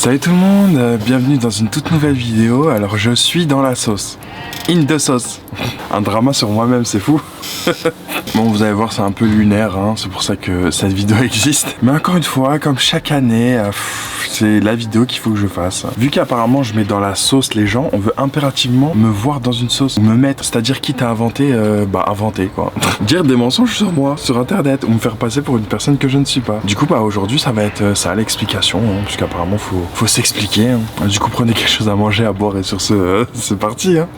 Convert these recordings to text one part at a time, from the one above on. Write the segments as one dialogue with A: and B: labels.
A: Salut tout le monde, bienvenue dans une toute nouvelle vidéo. Alors je suis dans la sauce. In the sauce. Un drama sur moi-même, c'est fou. Bon, vous allez voir, c'est un peu lunaire, hein, c'est pour ça que cette vidéo existe. Mais encore une fois, comme chaque année, c'est la vidéo qu'il faut que je fasse. Vu qu'apparemment je mets dans la sauce les gens, on veut impérativement me voir dans une sauce, ou me mettre, c'est-à-dire quitte à inventer, inventer quoi. Dire des mensonges sur moi, sur internet, ou me faire passer pour une personne que je ne suis pas. Du coup, aujourd'hui ça va être ça l'explication, hein, parce qu'apparemment faut s'expliquer. Hein. Du coup, prenez quelque chose à manger, à boire, et sur ce, c'est parti. Hein.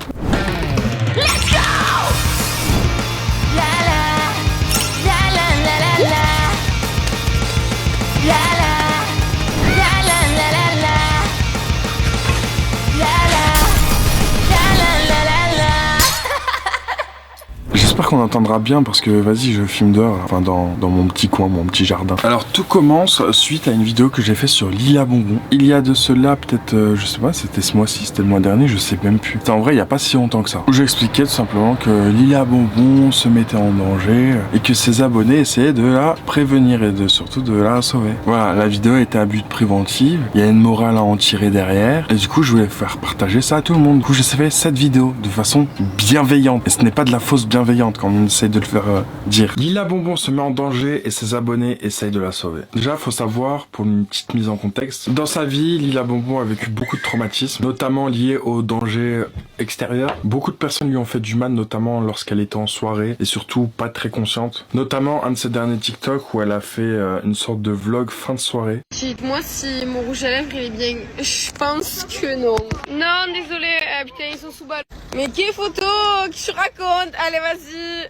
A: J'espère qu'on entendra bien parce que vas-y, je filme dehors, enfin dans mon petit coin, mon petit jardin. Alors tout commence suite à une vidéo que j'ai fait sur Lila Bonbon. Il y a de cela peut-être, je sais pas, c'était ce mois-ci, c'était le mois dernier, je sais même plus. En vrai, il y a pas si longtemps que ça. Où j'expliquais tout simplement que Lila Bonbon se mettait en danger et que ses abonnés essayaient de la prévenir et surtout de la sauver. Voilà, la vidéo était à but préventif, il y a une morale à en tirer derrière et du coup je voulais faire partager ça à tout le monde. Du coup j'ai fait cette vidéo de façon bienveillante et ce n'est pas de la fausse bienveillante quand on essaye de le faire dire. Lila Bonbon se met en danger et ses abonnés essayent de la sauver. Déjà, faut savoir, pour une petite mise en contexte, dans sa vie, Lila Bonbon a vécu beaucoup de traumatismes, notamment liés au danger extérieur. Beaucoup de personnes lui ont fait du mal, notamment lorsqu'elle était en soirée et surtout pas très consciente. Notamment un de ses derniers TikTok où elle a fait une sorte de vlog fin de soirée.
B: Dites-moi si mon rouge à lèvres il est bien. Je pense que non. Non, désolé, putain, ils sont sous balle. Mais quelle photo que tu racontes? Allez, vas-y.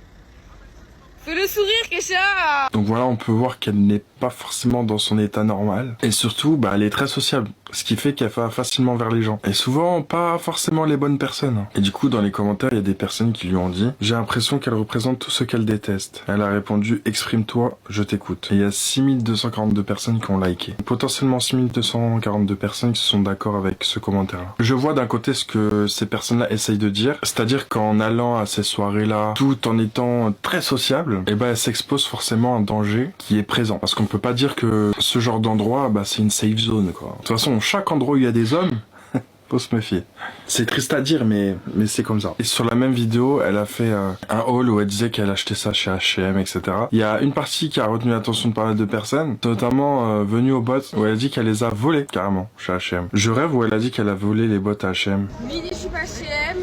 B: Fais le sourire, Kesha.
A: Donc voilà, on peut voir qu'elle n'est pas forcément dans son état normal. Et surtout, elle est très sociable. Ce qui fait qu'elle va facilement vers les gens. Et souvent, pas forcément les bonnes personnes. Et du coup, dans les commentaires, il y a des personnes qui lui ont dit « J'ai l'impression qu'elle représente tout ce qu'elle déteste. » Elle a répondu « Exprime-toi, je t'écoute. » Et il y a 6242 personnes qui ont liké. Potentiellement 6242 personnes qui sont d'accord avec ce commentaire-là. Je vois d'un côté ce que ces personnes-là essayent de dire. C'est-à-dire qu'en allant à ces soirées-là, tout en étant très sociable, elle s'expose forcément à un danger qui est présent. Parce qu'on peut pas dire que ce genre d'endroit, c'est une safe zone, quoi. De toute façon, chaque endroit où il y a des hommes, faut se méfier. C'est triste à dire, mais c'est comme ça. Et sur la même vidéo, elle a fait un haul où elle disait qu'elle achetait ça chez H&M, etc. Il y a une partie qui a retenu l'attention de pas mal de personnes, notamment venue au bot, où elle a dit qu'elle les a volés, carrément, chez H&M. Je rêve où elle a dit qu'elle a volé les bottes à H&M.
B: Mini jupe H&M.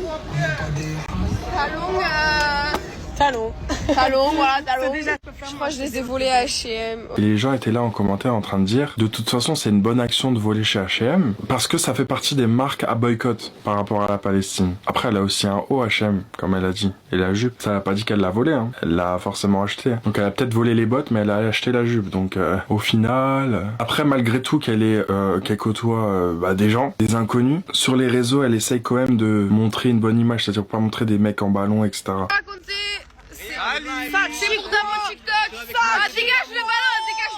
B: Talons, voilà, talons. Je crois que je les ai volés à H&M.
A: Et les gens étaient là en commentaire en train de dire, de toute façon, c'est une bonne action de voler chez H&M, parce que ça fait partie des marques à boycott par rapport à la Palestine. Après, elle a aussi un haut H&M, comme elle a dit. Et la jupe, ça n'a pas dit qu'elle l'a volé, hein. Elle l'a forcément acheté. Donc elle a peut-être volé les bottes, mais elle a acheté la jupe. Donc au final... Après, malgré tout, qu'elle côtoie des gens, des inconnus, sur les réseaux, elle essaye quand même de montrer une bonne image, c'est-à-dire pas montrer des mecs en ballon, etc.
B: Ça, c'est pour mon TikTok. Dégage le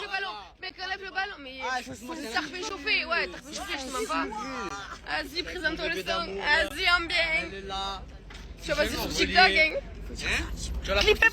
B: ballon. Mec, enlève le ballon. Mais t'as refait chauffer, ouais, je te mens pas. Vas-y, présente-toi le son. Vas-y, en bien. Tu vas passer sur TikTok, hein. Clippez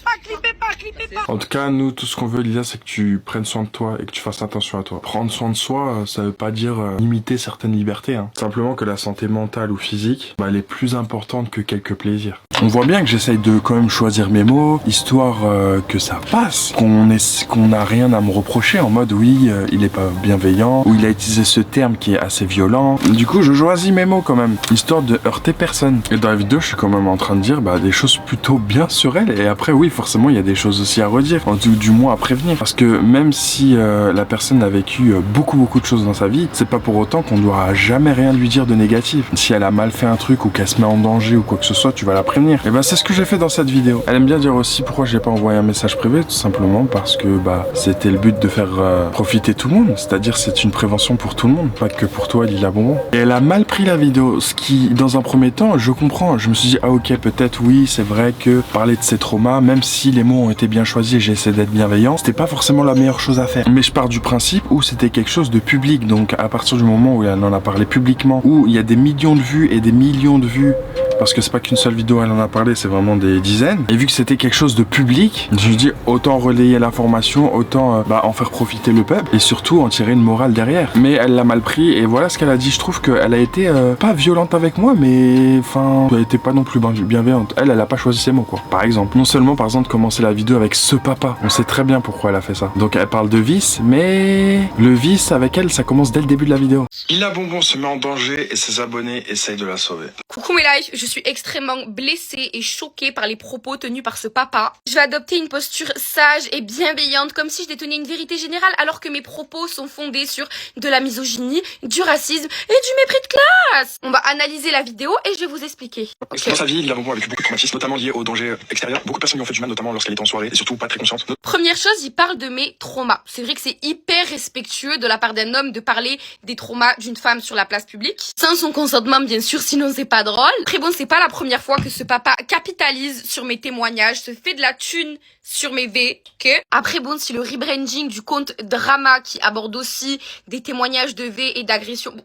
B: pas.
A: En tout cas, nous, tout ce qu'on veut, Lila, c'est que tu prennes soin de toi et que tu fasses attention à toi. Prendre soin de soi, ça veut pas dire limiter certaines libertés, hein. Simplement que la santé mentale ou physique, elle est plus importante que quelques plaisirs. On voit bien que j'essaye de quand même choisir mes mots, histoire que ça passe, qu'on n'a rien à me reprocher en mode oui, il est pas bienveillant, ou il a utilisé ce terme qui est assez violent. Du coup, je choisis mes mots quand même, histoire de heurter personne. Et dans la vidéo, je suis quand même en train de dire des choses plutôt bien sur elle. Et après, oui, forcément, il y a des choses aussi à redire, du moins à prévenir. Parce que même si la personne a vécu beaucoup de choses dans sa vie, c'est pas pour autant qu'on doit jamais rien lui dire de négatif. Si elle a mal fait un truc ou qu'elle se met en danger ou quoi que ce soit, tu vas la prévenir. Et c'est ce que j'ai fait dans cette vidéo. Elle aime bien dire aussi pourquoi j'ai pas envoyé un message privé, tout simplement parce que c'était le but de faire profiter tout le monde. C'est-à-dire c'est une prévention pour tout le monde, pas que pour toi, Lila Bonbon. Et elle a mal pris la vidéo, ce qui, dans un premier temps, je comprends. Je me suis dit, ok, peut-être oui, c'est vrai que parler de ses traumas, même si les mots ont été bien choisis et j'ai essayé d'être bienveillant, c'était pas forcément la meilleure chose à faire. Mais je pars du principe où c'était quelque chose de public, donc à partir du moment où elle en a parlé publiquement, où il y a des millions de vues et des millions de vues parce que c'est pas qu'une seule vidéo, elle en a parlé, c'est vraiment des dizaines. Et vu que c'était quelque chose de public, je me dis autant relayer l'information, autant en faire profiter le peuple et surtout en tirer une morale derrière. Mais elle l'a mal pris et voilà ce qu'elle a dit. Je trouve qu'elle a été pas violente avec moi, mais enfin, elle était pas non plus bienveillante. Elle a pas choisi ses mots quoi. Par exemple, non seulement par exemple commencer la vidéo avec ce papa, on sait très bien pourquoi elle a fait ça. Donc elle parle de vice, mais le vice avec elle, ça commence dès le début de la vidéo. Ila Bonbon se met en danger et ses abonnés essayent de la sauver.
B: Coucou mes lives, je suis extrêmement blessée et choquée par les propos tenus par ce papa. Je vais adopter une posture sage et bienveillante comme si je détenais une vérité générale alors que mes propos sont fondés sur de la misogynie, du racisme et du mépris de classe. On va analyser la vidéo et je vais vous expliquer.
A: Dans sa vie, Ila Bonbon a vécu beaucoup de traumatismes, notamment liés aux dangers extérieurs. Beaucoup de personnes lui ont fait du mal, notamment lorsqu'elle était en soirée et surtout pas très consciente.
B: Première chose, il parle de mes traumas. C'est vrai que c'est hyper respectueux de la part d'un homme de parler des traumas d'une femme sur la place publique. Sans son consentement, bien sûr, sinon c'est pas drôle. Très bon, c'est pas la première fois que ce papa capitalise sur mes témoignages, se fait de la thune sur mes V, ok? Après bon, si le rebranding du compte Drama qui aborde aussi des témoignages de V et d'agression, bon,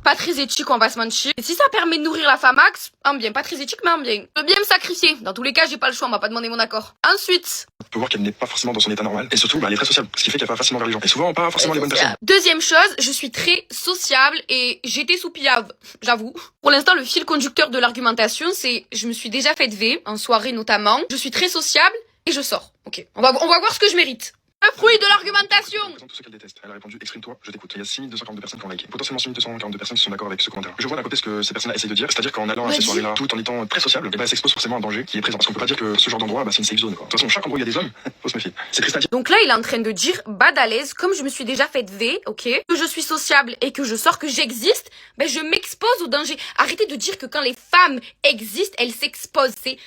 B: pas très éthique, on va se mentir. Et si ça permet de nourrir la famax, en bien, pas très éthique, mais en bien. Je veux bien me sacrifier. Dans tous les cas, j'ai pas le choix, on m'a pas demandé mon accord. Ensuite,
A: on peut voir qu'elle n'est pas forcément dans son état normal et surtout elle est très sociable, ce qui fait qu'elle va facilement vers les gens et souvent pas forcément les bonnes personnes.
B: Deuxième chose, je suis très sociable et j'étais sous piave, j'avoue. Pour l'instant, le fil conducteur de l'argumentation, c'est je me suis déjà fait de V, en soirée notamment. Je suis très sociable et je sors. Ok, on va voir ce que je mérite. Le fruit de l'argumentation.
A: Elle présente tout ce qu'elle déteste. Elle a répondu exprime-toi, je t'écoute. Il y a 6242 personnes qui ont liké. Potentiellement 6242 personnes qui sont d'accord avec ce commentaire. Je vois d'un côté ce que ces personnes essayent de dire, c'est-à-dire qu'en allant à ces soirées-là, tout en étant très sociable, et elle s'expose forcément à un danger qui est présent. Parce qu'on peut pas dire que ce genre d'endroit, c'est une safe zone quoi. De toute façon, chaque endroit où il y a des hommes, faut se méfier. C'est triste à dire.
B: Donc là, il est en train de dire bad à l'aise, comme je me suis déjà fait de V, ok, que je suis sociable et que je sors, que j'existe, je m'expose au danger. Arrêtez de dire que quand les femmes existent, elles s'exposent. C'est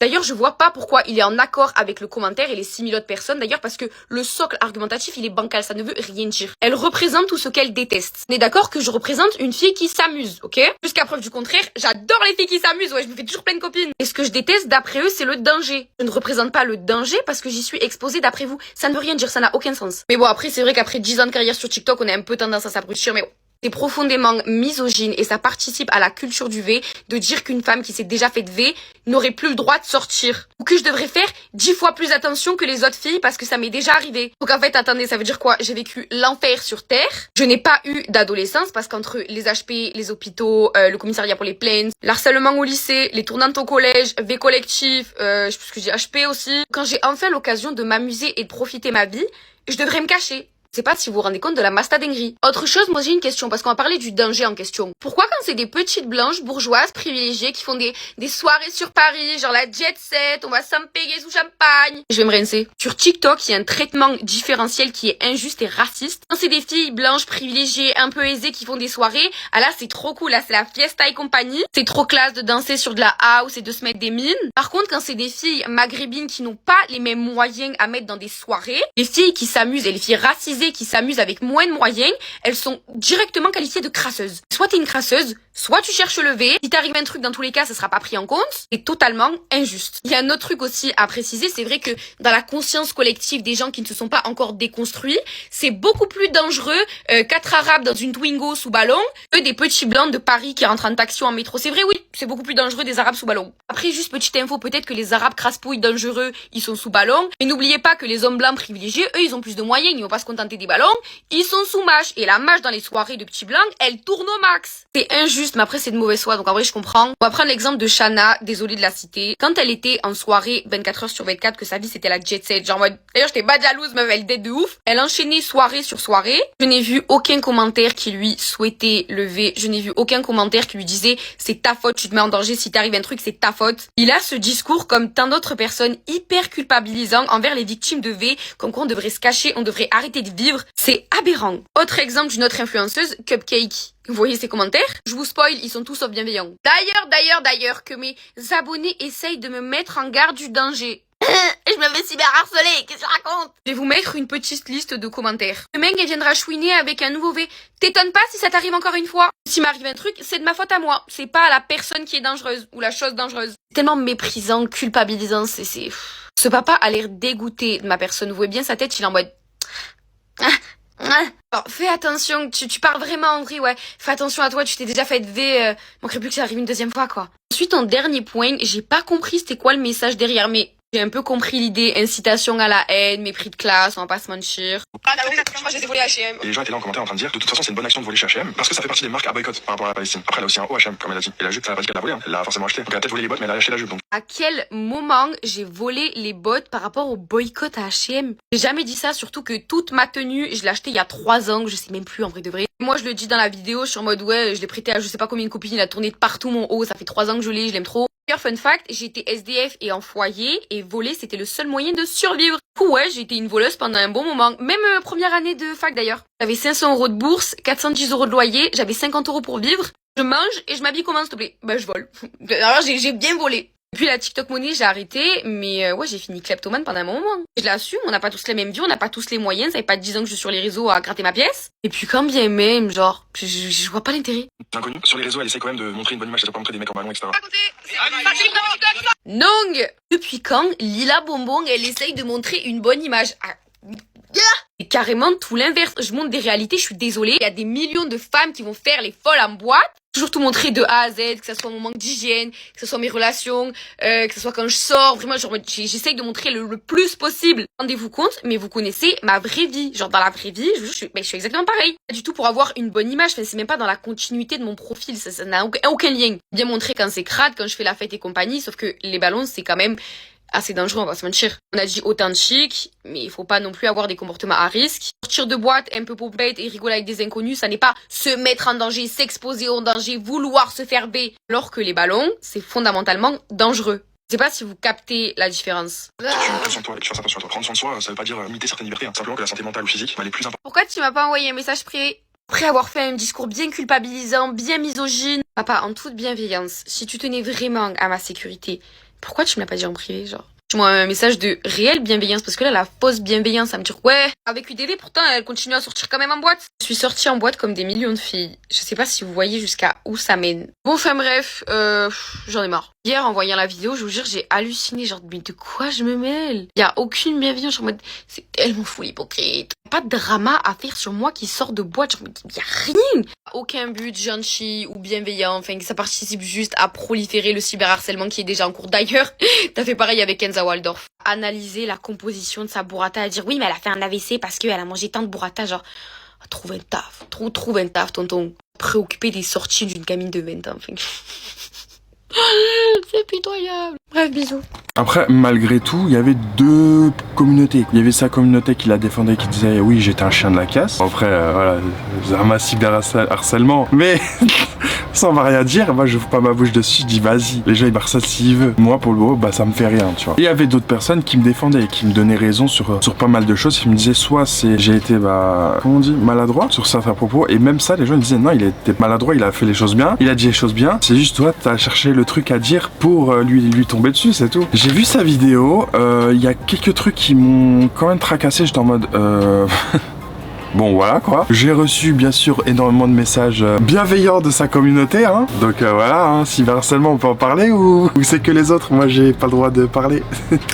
B: D'ailleurs, je vois pas pourquoi il est en accord avec le commentaire et les 6000 autres personnes, d'ailleurs, parce que le socle argumentatif, il est bancal, ça ne veut rien dire. Elle représente tout ce qu'elle déteste. On est d'accord que je représente une fille qui s'amuse, ok? Jusqu'à preuve du contraire, j'adore les filles qui s'amusent, ouais, je me fais toujours plein de copines. Et ce que je déteste, d'après eux, c'est le danger. Je ne représente pas le danger parce que j'y suis exposée d'après vous. Ça ne veut rien dire, ça n'a aucun sens. Mais bon, après, c'est vrai qu'après 10 ans de carrière sur TikTok, on a un peu tendance à s'abrutir, mais bon. C'est profondément misogyne et ça participe à la culture du V de dire qu'une femme qui s'est déjà fait de V n'aurait plus le droit de sortir. Ou que je devrais faire 10 fois plus attention que les autres filles parce que ça m'est déjà arrivé. Donc en fait, attendez, ça veut dire quoi? J'ai vécu l'enfer sur Terre. Je n'ai pas eu d'adolescence parce qu'entre les HP, les hôpitaux, le commissariat pour les plaintes, l'harcèlement au lycée, les tournantes au collège, V collectif, je sais plus ce que j'ai HP aussi. Quand j'ai enfin l'occasion de m'amuser et de profiter ma vie, je devrais me cacher. Je sais pas si vous vous rendez compte de la mastadinguerie. Autre chose, moi j'ai une question, parce qu'on va parler du danger en question. Pourquoi quand c'est des petites blanches bourgeoises privilégiées qui font des soirées sur Paris, genre la jet set, on va s'empéguer sous champagne, je vais me rincer. Sur TikTok, il y a un traitement différentiel qui est injuste et raciste. Quand c'est des filles blanches privilégiées, un peu aisées qui font des soirées, ah là c'est trop cool, là c'est la fiesta et compagnie. C'est trop classe de danser sur de la house et de se mettre des mines. Par contre, quand c'est des filles maghrébines qui n'ont pas les mêmes moyens à mettre dans des soirées, les filles qui s'amusent et les filles racisées qui s'amusent avec moins de moyens, elles sont directement qualifiées de crasseuses. Soit t'es une crasseuse, soit tu cherches le V. Si t'arrive un truc, dans tous les cas, ça sera pas pris en compte. C'est totalement injuste. Il y a un autre truc aussi à préciser, c'est vrai que dans la conscience collective des gens qui ne se sont pas encore déconstruits, c'est beaucoup plus dangereux 4 arabes dans une Twingo sous ballon que des petits blancs de Paris qui rentrent en taxi ou en métro. C'est vrai, oui, c'est beaucoup plus dangereux des arabes sous ballon. Après, juste petite info, peut-être que les arabes crasse-pouilles dangereux, ils sont sous ballon. Mais n'oubliez pas que les hommes blancs privilégiés, eux, ils ont plus de moyens, ils vont pas se contenter des ballons, ils sont sous mâche. Et la mâche dans les soirées de petits blancs, elle tourne au max. C'est injuste, mais après c'est de mauvaise foi, donc en vrai je comprends. On va prendre l'exemple de Shana, désolée de la citer. Quand elle était en soirée 24 heures sur 24, que sa vie c'était la jet set, genre mode, d'ailleurs j'étais pas jalouse, meuf, elle date de ouf. Elle enchaînait soirée sur soirée. Je n'ai vu aucun commentaire qui lui souhaitait lever. Je n'ai vu aucun commentaire qui lui disait c'est ta faute, tu te mets en danger, si t'arrive un truc c'est ta faute. Il a ce discours comme tant d'autres personnes hyper culpabilisant envers les victimes de V, comme quoi on devrait se cacher, on devrait arrêter de vivre. C'est aberrant. Autre exemple d'une autre influenceuse, Cupcake. Vous voyez ses commentaires? Je vous spoil, ils sont tous sauf bienveillants. D'ailleurs, que mes abonnés essayent de me mettre en garde du danger. Je me fais cyberharceler, qu'est-ce que je raconte? Je vais vous mettre une petite liste de commentaires. Demain, elle viendra chouiner avec un nouveau V. T'étonnes pas si ça t'arrive encore une fois? S'il m'arrive un truc, c'est de ma faute à moi. C'est pas la personne qui est dangereuse ou la chose dangereuse. C'est tellement méprisant, culpabilisant, c'est... Ce papa a l'air dégoûté de ma personne. Vous voyez bien sa tête, il est en mode... Alors, fais attention, tu parles vraiment en vrai, ouais. Fais attention à toi, tu t'es déjà fait V, manquerait plus que ça arrive une deuxième fois, quoi. Ensuite, en dernier point, j'ai pas compris c'était quoi le message derrière, mais j'ai un peu compris l'idée, incitation à la haine, mépris de classe, on va pas se mentir. Ah, moi je les ai volés à H&M.
A: Et les gens étaient là en commentaire en train de dire, de toute façon c'est une bonne action de voler chez H&M, parce que ça fait partie des marques à boycott par rapport à la Palestine. Après elle a aussi un haut H&M, comme elle a dit. Et la jupe, ça a pas dit qu'elle l'a volé, hein. Elle l'a forcément acheté. Donc elle a peut-être volé les bottes, mais elle a acheté la jupe, donc.
B: À quel moment j'ai volé les bottes par rapport au boycott à H&M? J'ai jamais dit ça, surtout que toute ma tenue, je l'ai achetée il y a 3 ans, je sais même plus en vrai de vrai. Moi je le dis dans la vidéo, je suis en mode ouais, je l'ai prêté à je sais pas combien de copines, il a tourné de partout mon haut, ça fait 3 ans que je l'ai, je l'aime trop. D'ailleurs, fun fact, j'étais SDF et en foyer, et voler c'était le seul moyen de survivre. Du coup, ouais, j'ai été une voleuse pendant un bon moment, même première année de fac d'ailleurs. J'avais 500 € de bourse, 410 € de loyer, j'avais 50 € pour vivre, je mange et je m'habille comment s'il te plaît? Bah je vole. Alors j'ai bien volé. Puis la TikTok money, j'ai arrêté, mais ouais, j'ai fini kleptomane pendant un moment. Je l'assume, on n'a pas tous la même vie, on n'a pas tous les moyens, ça fait pas 10 ans que je suis sur les réseaux à gratter ma pièce. Et puis quand bien même, genre, je vois pas l'intérêt.
A: L'inconnu, sur les réseaux, elle essaie quand même de montrer une bonne image, c'est pas montrer des mecs en ballon, etc.
B: Non. Depuis quand Lila Bonbon, elle essaye de montrer une bonne image? Et carrément tout l'inverse. Je montre des réalités, je suis désolée. Il y a des millions de femmes qui vont faire les folles en boîte. Toujours tout montrer de A à Z, que ce soit mon manque d'hygiène, que ce soit mes relations, que ce soit quand je sors. Vraiment, genre, j'essaye de montrer le plus possible. Rendez-vous compte, mais vous connaissez ma vraie vie. Genre, dans la vraie vie, je suis exactement pareil. Pas du tout pour avoir une bonne image. Enfin, c'est même pas dans la continuité de mon profil. Ça n'a aucun lien. Bien montrer quand c'est crade, quand je fais la fête et compagnie. Sauf que les ballons, c'est quand même assez dangereux, on va se mentir. On a dit authentique, mais il faut pas non plus avoir des comportements à risque. Sortir de boîte, un peu pompette et rigoler avec des inconnus, ça n'est pas se mettre en danger, s'exposer au danger, vouloir se faire B. Alors que les ballons, c'est fondamentalement dangereux. Je sais pas si vous captez la différence.
A: Si tu prends soin de toi et que tu fasses attention à toi. Prendre soin de soi, ça veut pas dire limiter certaines libertés, hein. Simplement que la santé mentale ou physique, elle est plus importante.
B: Pourquoi tu m'as pas envoyé un message privé? Après avoir fait un discours bien culpabilisant, bien misogyne. Papa, en toute bienveillance, si tu tenais vraiment à ma sécurité, pourquoi tu me l'as pas dit en privé, genre? Moi un message de réelle bienveillance, parce que là la fausse bienveillance ça me dit ouais, avec UDD pourtant elle continue à sortir quand même en boîte. Je suis sortie en boîte comme des millions de filles. Je sais pas si vous voyez jusqu'à où ça mène. Bon enfin bref, j'en ai marre. Hier en voyant la vidéo, je vous jure j'ai halluciné, genre mais de quoi je me mêle? Y a aucune bienveillance, en mode c'est tellement fou l'hypocrite. Pas de drama à faire sur moi qui sort de boîte, genre y a rien. Aucun but gentil ou bienveillant, enfin que ça participe juste à proliférer le cyberharcèlement qui est déjà en cours. D'ailleurs, t'as fait pareil avec Kenza Waldorf. Analyser la composition de sa burrata, à dire oui mais elle a fait un AVC parce qu'elle a mangé tant de burrata, genre trouve un taf, trouve un taf tonton. Préoccupé des sorties d'une gamine de 20 ans, enfin. C'est pitoyable. Bref, bisous.
A: Après, malgré tout, il y avait deux communautés. Il y avait sa communauté qui la défendait, qui disait oui, j'étais un chien de la casse. Après, voilà, c'est un massif harcèlement. Mais ça on va rien dire. Moi, je fous pas ma bouche dessus. Je dis vas-y, les gens ils harcèlent s'ils veulent. Moi, pour le moment, bah ça me fait rien, tu vois. Et il y avait d'autres personnes qui me défendaient, qui me donnaient raison sur pas mal de choses. Qui me disaient soit j'ai été comment on dit, maladroit sur certains propos. Et même ça, les gens ils disaient non, il était maladroit, il a fait les choses bien, il a dit les choses bien. C'est juste toi, t'as cherché le truc à dire pour lui tomber dessus, c'est tout. J'ai vu sa vidéo, il y a quelques trucs qui m'ont quand même tracassé, j'étais en mode bon voilà quoi. J'ai reçu bien sûr énormément de messages bienveillants de sa communauté, hein. Donc voilà, hein, cyberharcèlement on peut en parler ou c'est que les autres, moi j'ai pas le droit de parler.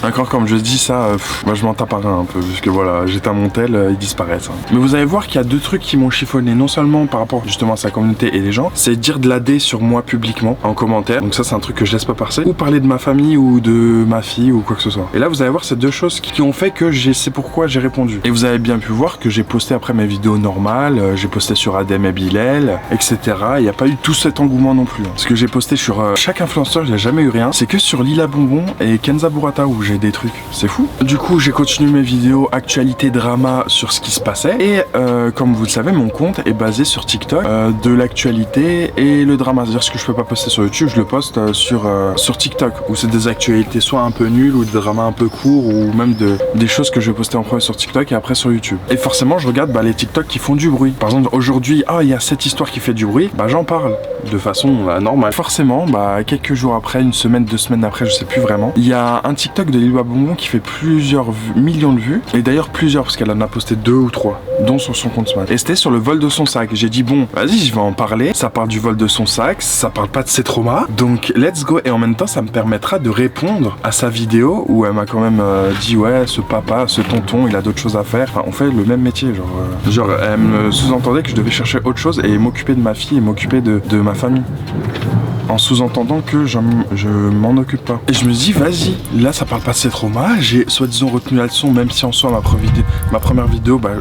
A: Encore comme je dis ça, moi je m'en tape un peu, parce que voilà, j'éteins mon tel, ils disparaissent. Hein. Mais vous allez voir qu'il y a deux trucs qui m'ont chiffonné, non seulement par rapport justement à sa communauté et les gens, c'est dire de l'AD sur moi publiquement, en commentaire. Donc ça c'est un truc que je laisse pas passer. Ou parler de ma famille ou de ma fille ou quoi que ce soit. Et là vous allez voir ces deux choses qui ont fait que c'est pourquoi j'ai répondu. Et vous avez bien pu voir que j'ai posté après mes vidéos normales, j'ai posté sur Adem et Bilal, etc. Il n'y a pas eu tout cet engouement non plus. Hein. Ce que j'ai posté sur chaque influenceur, il n'y a jamais eu rien. C'est que sur Lila Bonbon et Kenza Burrata où j'ai des trucs. C'est fou. Du coup, j'ai continué mes vidéos actualité drama sur ce qui se passait. Et comme vous le savez, mon compte est basé sur TikTok, de l'actualité et le drama. C'est-à-dire ce que je peux pas poster sur YouTube, je le poste sur TikTok, où c'est des actualités soit un peu nulles ou des dramas un peu courts ou même des choses que je vais poster en premier sur TikTok et après sur YouTube. Et forcément, je regarde les TikTok qui font du bruit. Par exemple, aujourd'hui, il y a cette histoire qui fait du bruit, bah j'en parle de façon normale. Forcément, quelques jours après, une semaine, 2 semaines après, je sais plus vraiment, il y a un TikTok de Lila Bonbon qui fait plusieurs millions de vues, et d'ailleurs plusieurs, parce qu'elle en a posté 2 ou 3, dont sur son compte Smash. Et c'était sur le vol de son sac. J'ai dit bon, vas-y, je vais en parler. Ça parle du vol de son sac, ça parle pas de ses traumas, donc let's go. Et en même temps, ça me permettra de répondre à sa vidéo où elle m'a quand même dit ouais, ce papa, ce tonton, il a d'autres choses à faire. Enfin, on fait le même métier, genre Genre, elle me sous-entendait que je devais chercher autre chose et m'occuper de ma fille et m'occuper de ma famille. En sous-entendant que je m'en occupe pas. Et je me dis, vas-y, là ça parle pas de ses traumas, j'ai soi-disant retenu la leçon, même si en soi ma première vidéo, bah,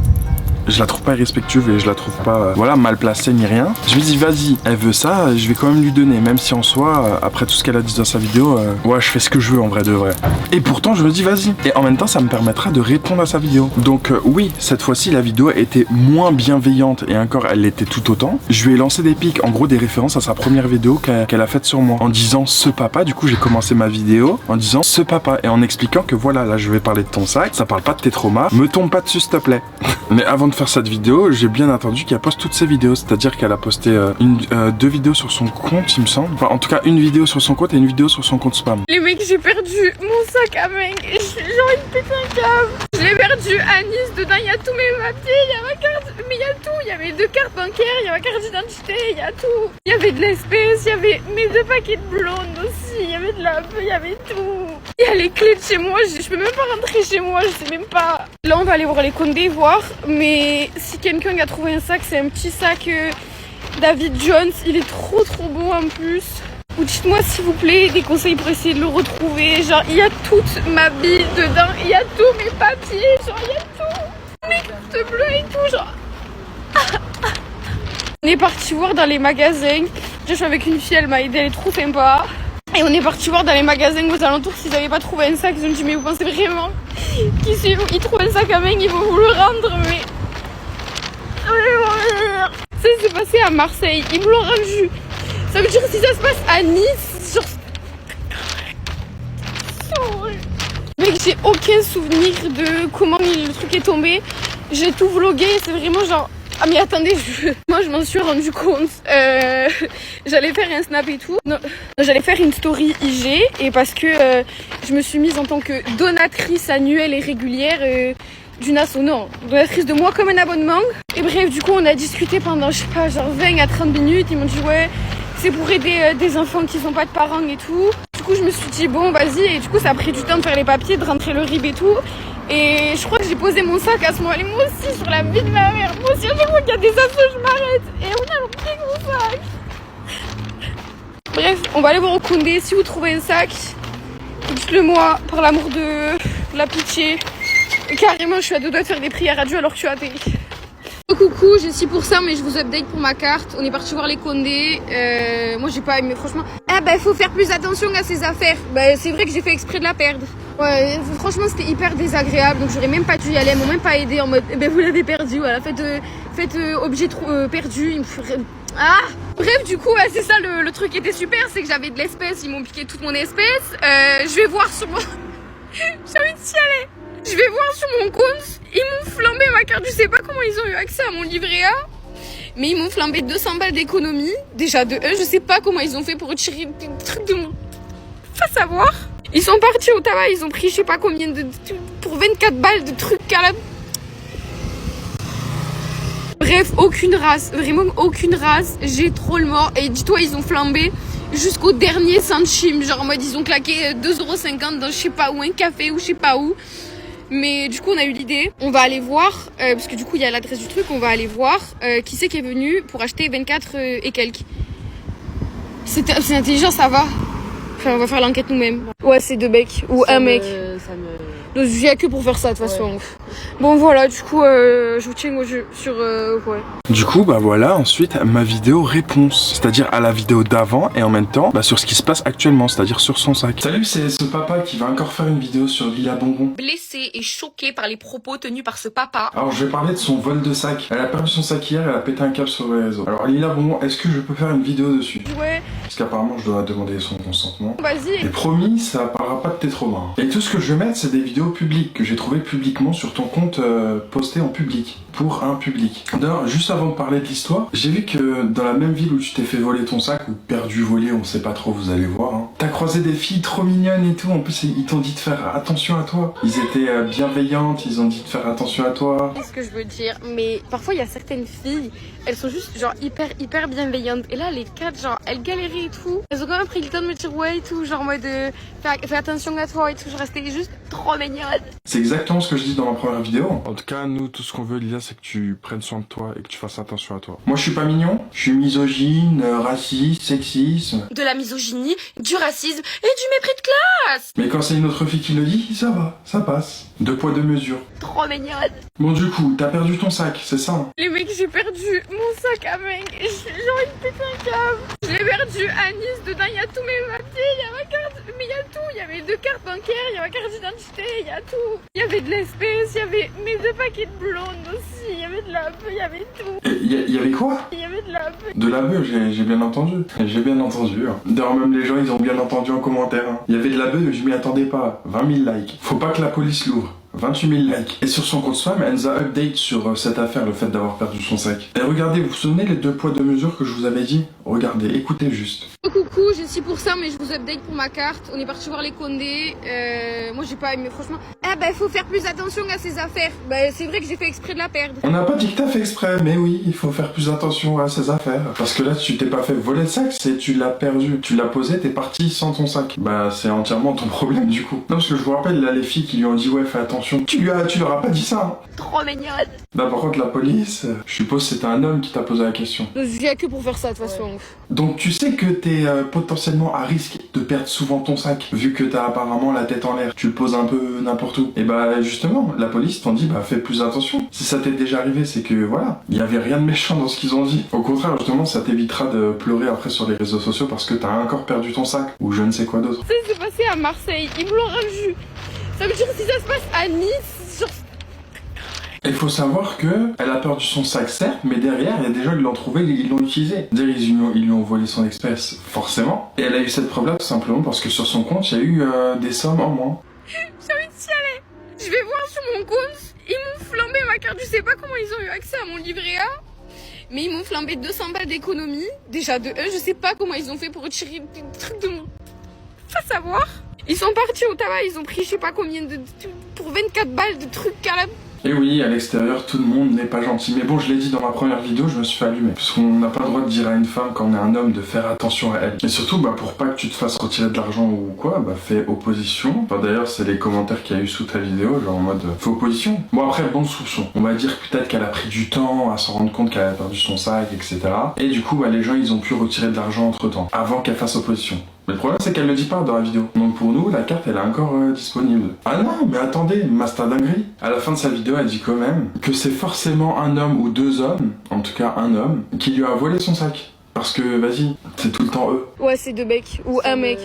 A: je la trouve pas irrespectueuse et je la trouve pas voilà, mal placée ni rien. Je me dis, vas-y, elle veut ça, je vais quand même lui donner, même si en soi, après tout ce qu'elle a dit dans sa vidéo, ouais, je fais ce que je veux en vrai de vrai. Et pourtant, je me dis, vas-y. Et en même temps, ça me permettra de répondre à sa vidéo. Donc oui, cette fois-ci, la vidéo était moins bienveillante et encore, elle l'était tout autant. Je lui ai lancé des pics, en gros, des références à sa première vidéo qu'elle a faite sur moi. En disant ce papa, du coup, j'ai commencé ma vidéo en disant ce papa et en expliquant que voilà, là, je vais parler de ton sac, ça parle pas de tes traumas, me tombe pas dessus, s'il te plaît. Mais avant de faire cette vidéo, j'ai bien attendu qu'elle poste toutes ses vidéos, c'est-à-dire qu'elle a posté deux vidéos sur son compte, il me semble. Enfin, en tout cas, une vidéo sur son compte et une vidéo sur son compte spam.
B: Les mecs, j'ai perdu mon sac à main et j'ai envie de péter un câble. Je l'ai perdu à Nice, dedans il y a tous mes papiers, il y a ma carte, mais il y a tout. Il y a mes 2 cartes bancaires, il y a ma carte d'identité, il y a tout. Il y avait de l'espèce, il y avait mes 2 paquets de blondes aussi, il y avait de la il y avait tout. Il y a les clés de chez moi, je peux même pas rentrer chez moi, je sais même pas. Là on va aller voir les Condés, voir, mais si quelqu'un a trouvé un sac, c'est un petit sac David Jones, il est trop beau en plus. Ou dites-moi s'il vous plaît des conseils pour essayer de le retrouver. Genre il y a toute ma vie dedans, il y a tous mes papiers, genre il y a tout. Mes cartes bleues et tout, genre. On est parti voir dans les magasins. Je suis avec une fille, elle m'a aidé, elle est trop sympa. Et on est parti voir dans les magasins aux alentours s'ils n'avaient pas trouvé un sac. Ils ont dit mais vous pensez vraiment qu'ils trouvent un sac à main, ils vont vous le rendre, mais... Ça s'est passé à Marseille, ils me l'ont rendu. Ça veut dire si ça se passe à Nice, genre... Mec, j'ai aucun souvenir de comment le truc est tombé. J'ai tout vlogué, c'est vraiment genre... Ah mais attendez, moi je m'en suis rendu compte. J'allais faire un snap et tout. Non, j'allais faire une story IG et parce que je me suis mise en tant que donatrice annuelle et régulière d'une asso. Non, donatrice de moi comme un abonnement. Et bref, du coup on a discuté pendant, je sais pas, genre 20 à 30 minutes. Ils m'ont dit ouais, c'est pour aider des enfants qui n'ont pas de parents et tout. Du coup je me suis dit bon vas-y, et du coup ça a pris du temps de faire les papiers, de rentrer le RIB et tout. Et je crois que j'ai posé mon sac à ce moment-là, moi aussi sur la vie de ma mère. Moi aussi à chaque fois qu'il y a des assos je m'arrête. Et on a pris mon sac. Bref, on va aller voir au Condé. Si vous trouvez un sac, dites-le moi par l'amour de la pitié. Et carrément je suis à deux doigts de faire des prières à Dieu alors que je suis athée. Coucou, j'ai 6%, mais je vous update pour ma carte. On est parti voir les Condés. Moi j'ai pas aimé, franchement. Ah bah faut faire plus attention à ses affaires. Bah c'est vrai que j'ai fait exprès de la perdre. Ouais, franchement c'était hyper désagréable, donc j'aurais même pas dû y aller. Elles m'ont même pas aidé en mode eh ben vous l'avez perdu, voilà. Faites objet perdu. Ah. Bref, du coup c'est ça le truc qui était super, c'est que j'avais de l'espèce, ils m'ont piqué toute mon espèce. Je vais voir sur mon... j'ai envie de chialer. Je vais voir sur mon compte, ils m'ont flambé ma carte, je sais pas comment ils ont eu accès à mon livret A, mais ils m'ont flambé 200 balles d'économie. Déjà de eux, je sais pas comment ils ont fait pour retirer des trucs de mon... Pas savoir. Ils sont partis au tabac, ils ont pris je sais pas combien pour 24 balles de trucs à la... Bref, aucune race, vraiment aucune race, j'ai trop le mort. Et dis-toi, ils ont flambé jusqu'au dernier centime, genre en mode ils ont claqué 2,50 € dans je sais pas où, un café ou je sais pas où. Mais du coup on a eu l'idée, on va aller voir, parce que du coup il y a l'adresse du truc, on va aller voir qui c'est qui est venu pour acheter 24 et quelques. C'est intelligent, ça va. Enfin on va faire l'enquête nous-mêmes. Ouais c'est 2 mecs, ou un mec. Donc il n'y a que pour faire ça de toute façon. Bon voilà, du coup je vous tiens au jeu sur... ouais.
A: Du coup bah voilà, ensuite ma vidéo réponse, c'est-à-dire à la vidéo d'avant et en même temps bah, sur ce qui se passe actuellement, c'est-à-dire sur son sac. Salut, c'est ce papa qui va encore faire une vidéo sur Lila Bonbon.
C: Blessée et choquée par les propos tenus par ce papa.
A: Alors je vais parler de son vol de sac. Elle a perdu son sac hier, elle a pété un câble sur les réseaux. Alors Lila Bonbon, est-ce que je peux faire une vidéo dessus?
B: Ouais.
A: Parce qu'apparemment je dois demander son consentement.
B: Vas-y.
A: Et promis, ça parlera pas de tes traumas. Et tout ce que je vais mettre, c'est des vidéos publiques que j'ai trouvées publiquement sur ton compte posté en public, pour un public. D'ailleurs, juste avant de parler de l'histoire, j'ai vu que dans la même ville où tu t'es fait voler ton sac, ou perdu, volé, on sait pas trop, vous allez voir, hein, T'as croisé des filles trop mignonnes et tout, en plus ils t'ont dit de faire attention à toi. Ils étaient bienveillantes, ils ont dit de faire attention à toi.
B: C'est ce que je veux dire, mais parfois il y a certaines filles, elles sont juste genre hyper bienveillantes. Et là les quatre, genre elles galéraient et tout. Elles ont quand même pris le temps de me dire ouais et tout, genre en mode fais attention à toi et tout. Je restais juste trop mignonne.
A: C'est exactement ce que je dis dans ma première vidéo. En tout cas, nous, tout ce qu'on veut, Lilia, c'est que tu prennes soin de toi et que tu fasses attention à toi. Moi, je suis pas mignon, je suis misogyne, raciste, sexiste.
C: De la misogynie, du racisme et du mépris de classe.
A: Mais quand c'est une autre fille qui le dit, ça va, ça passe. 2 poids 2 mesures.
B: Trop mignonne.
A: Bon, du coup, t'as perdu ton sac, c'est ça hein?
B: Les mecs, j'ai perdu mon sac à main. J'ai envie de péter un câble. Je l'ai perdu à Nice. Dedans, il y a tous mes papiers, il y a ma carte. Mais il y a tout. Il y avait 2 cartes bancaires, il y a ma carte d'identité, il y a tout. Il y avait de l'espèce, il y avait mes 2 paquets de blondes aussi. Il y avait de la bœuf, il y avait tout.
A: Il y avait quoi?
B: Il y avait de la bœuf.
A: De la bœuf, j'ai bien entendu. J'ai bien entendu. Hein. D'ailleurs, même les gens, ils ont bien entendu en commentaire. Hein. Il y avait de la bœuf, je m'y attendais pas. 20 000 likes. Faut pas que la police l'ouvre. 28 000 likes. Et sur son compte Swam, elle nous a update sur cette affaire, le fait d'avoir perdu son sac. Et regardez, vous vous souvenez les 2 poids 2 mesures que je vous avais dit? Regardez, écoutez juste.
B: Oh, coucou, j'ai 6%, mais je vous update pour ma carte. On est parti voir les Condés. Moi, j'ai pas aimé, franchement. Ah, bah, faut faire plus attention à ses affaires. Bah, c'est vrai que j'ai fait exprès de la perdre.
A: On n'a pas dit que t'as fait exprès, mais oui, il faut faire plus attention à ses affaires. Parce que là, tu t'es pas fait voler le sac, c'est tu l'as perdu. Tu l'as posé, t'es parti sans ton sac. Bah, c'est entièrement ton problème, du coup. Non, parce que je vous rappelle, là, les filles qui lui ont dit, ouais, fais attention. Tu leur as pas dit ça, hein.
B: Trop mignonne.
A: Bah, par contre, la police, je suppose que c'était un homme qui t'a posé la question.
B: Il y a que pour faire ça, de toute façon.
A: Donc, tu sais que t'es potentiellement à risque de perdre souvent ton sac, vu que t'as apparemment la tête en l'air. Tu le poses un peu n'importe où. Et bah, justement, la police t'en dit, bah, fais plus attention. Si ça t'est déjà arrivé, c'est que, voilà, il y avait rien de méchant dans ce qu'ils ont dit. Au contraire, justement, ça t'évitera de pleurer après sur les réseaux sociaux parce que t'as encore perdu ton sac, ou je ne sais quoi d'autre.
B: Ça s'est passé à Marseille, ils me l'ont rendu. Ça veut dire que si ça se passe à Nice, genre...
A: Il faut savoir que elle a perdu son sac, certes, mais derrière, il y a des gens qui l'ont trouvé, ils l'ont utilisé. C'est-à-dire, ils lui ont volé son express, forcément. Et elle a eu cette preuve-là tout simplement parce que sur son compte, il y a eu des sommes en moins.
B: J'ai envie de chialer. Je vais voir sur mon compte, ils m'ont flambé ma carte. Je sais pas comment ils ont eu accès à mon livret A, mais ils m'ont flambé 200 balles d'économie. Déjà de eux, je sais pas comment ils ont fait pour retirer des trucs de mon... Pas savoir. Ils sont partis au tabac, ils ont pris je sais pas combien de... pour 24 balles de trucs à la...
A: Et oui, à l'extérieur, tout le monde n'est pas gentil. Mais bon, je l'ai dit dans ma première vidéo, je me suis fait allumer. Parce qu'on n'a pas le droit de dire à une femme, quand on est un homme, de faire attention à elle. Et surtout, bah, pour pas que tu te fasses retirer de l'argent ou quoi, bah, fais opposition. Enfin, d'ailleurs, c'est les commentaires qu'il y a eu sous ta vidéo, genre en mode, fais opposition. Bon, après, bon soupçon. On va dire peut-être qu'elle a pris du temps à s'en rendre compte qu'elle a perdu son sac, etc. Et du coup, bah, les gens, ils ont pu retirer de l'argent entre-temps, avant qu'elle fasse opposition. Mais le problème, c'est qu'elle le dit pas dans la vidéo. Donc pour nous, la carte, elle est encore disponible. Ah non, mais attendez, master dinguerie. À la fin de sa vidéo, elle dit quand même que c'est forcément un homme ou 2 hommes, en tout cas un homme, qui lui a volé son sac. Parce que, vas-y, c'est tout le temps eux.
B: Ouais, c'est 2 mecs, ou un mec.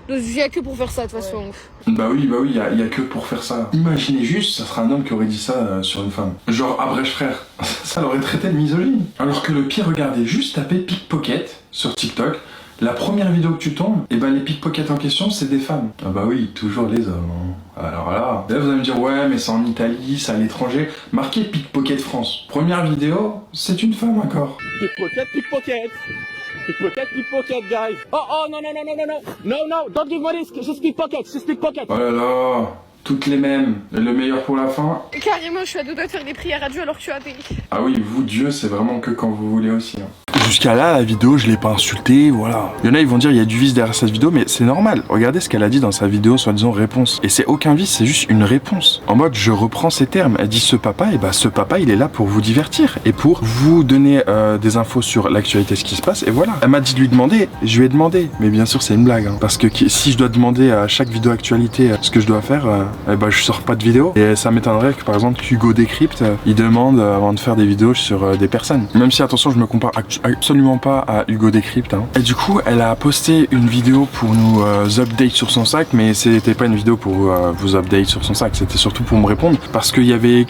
B: Il y a que pour faire ça, de toute façon.
A: Bah oui, il y a que pour faire ça. Imaginez juste, ça serait un homme qui aurait dit ça sur une femme. Genre, Abrèche frère. Ça l'aurait traité de misogyne. Alors que le pire, regardez, juste taper pickpocket sur TikTok. La première vidéo que tu tombes, et ben les pickpockets en question, c'est des femmes. Ah bah oui, toujours les hommes. Hein. Alors là, vous allez me dire, ouais, mais c'est en Italie, c'est à l'étranger. Marquez pickpocket France. Première vidéo, c'est une femme encore.
D: Pickpocket, pickpocket. Pickpocket, pickpocket, guys. Oh, non. No, don't give me risk. Just pickpocket,
A: Oh là là, toutes les mêmes. Et le meilleur pour la fin.
B: Carrément, je suis à 2 doigts de faire des prières à Dieu alors que je suis athée.
A: Ah oui, vous, Dieu, c'est vraiment que quand vous voulez aussi. Hein.
E: Jusqu'à là, la vidéo, je l'ai pas insultée, voilà. Il y en a, ils vont dire, il y a du vice derrière cette vidéo, mais c'est normal. Regardez ce qu'elle a dit dans sa vidéo, soi-disant réponse. Et c'est aucun vice, c'est juste une réponse. En mode, je reprends ses termes. Elle dit ce papa, et bah ce papa, il est là pour vous divertir et pour vous donner des infos sur l'actualité, ce qui se passe, et voilà. Elle m'a dit de lui demander, je lui ai demandé. Mais bien sûr, c'est une blague, hein, parce que si je dois demander à chaque vidéo actualité ce que je dois faire, bah je sors pas de vidéo. Et ça m'étonnerait que, par exemple, Hugo Décrypte, il demande avant de faire des vidéos sur des personnes. Même si, attention, je me compare absolument pas à Hugo Décrypte. Hein. Et du coup, elle a posté une vidéo pour nous update sur son sac, mais c'était pas une vidéo pour vous update sur son sac, c'était surtout pour me répondre, parce qu'il y avait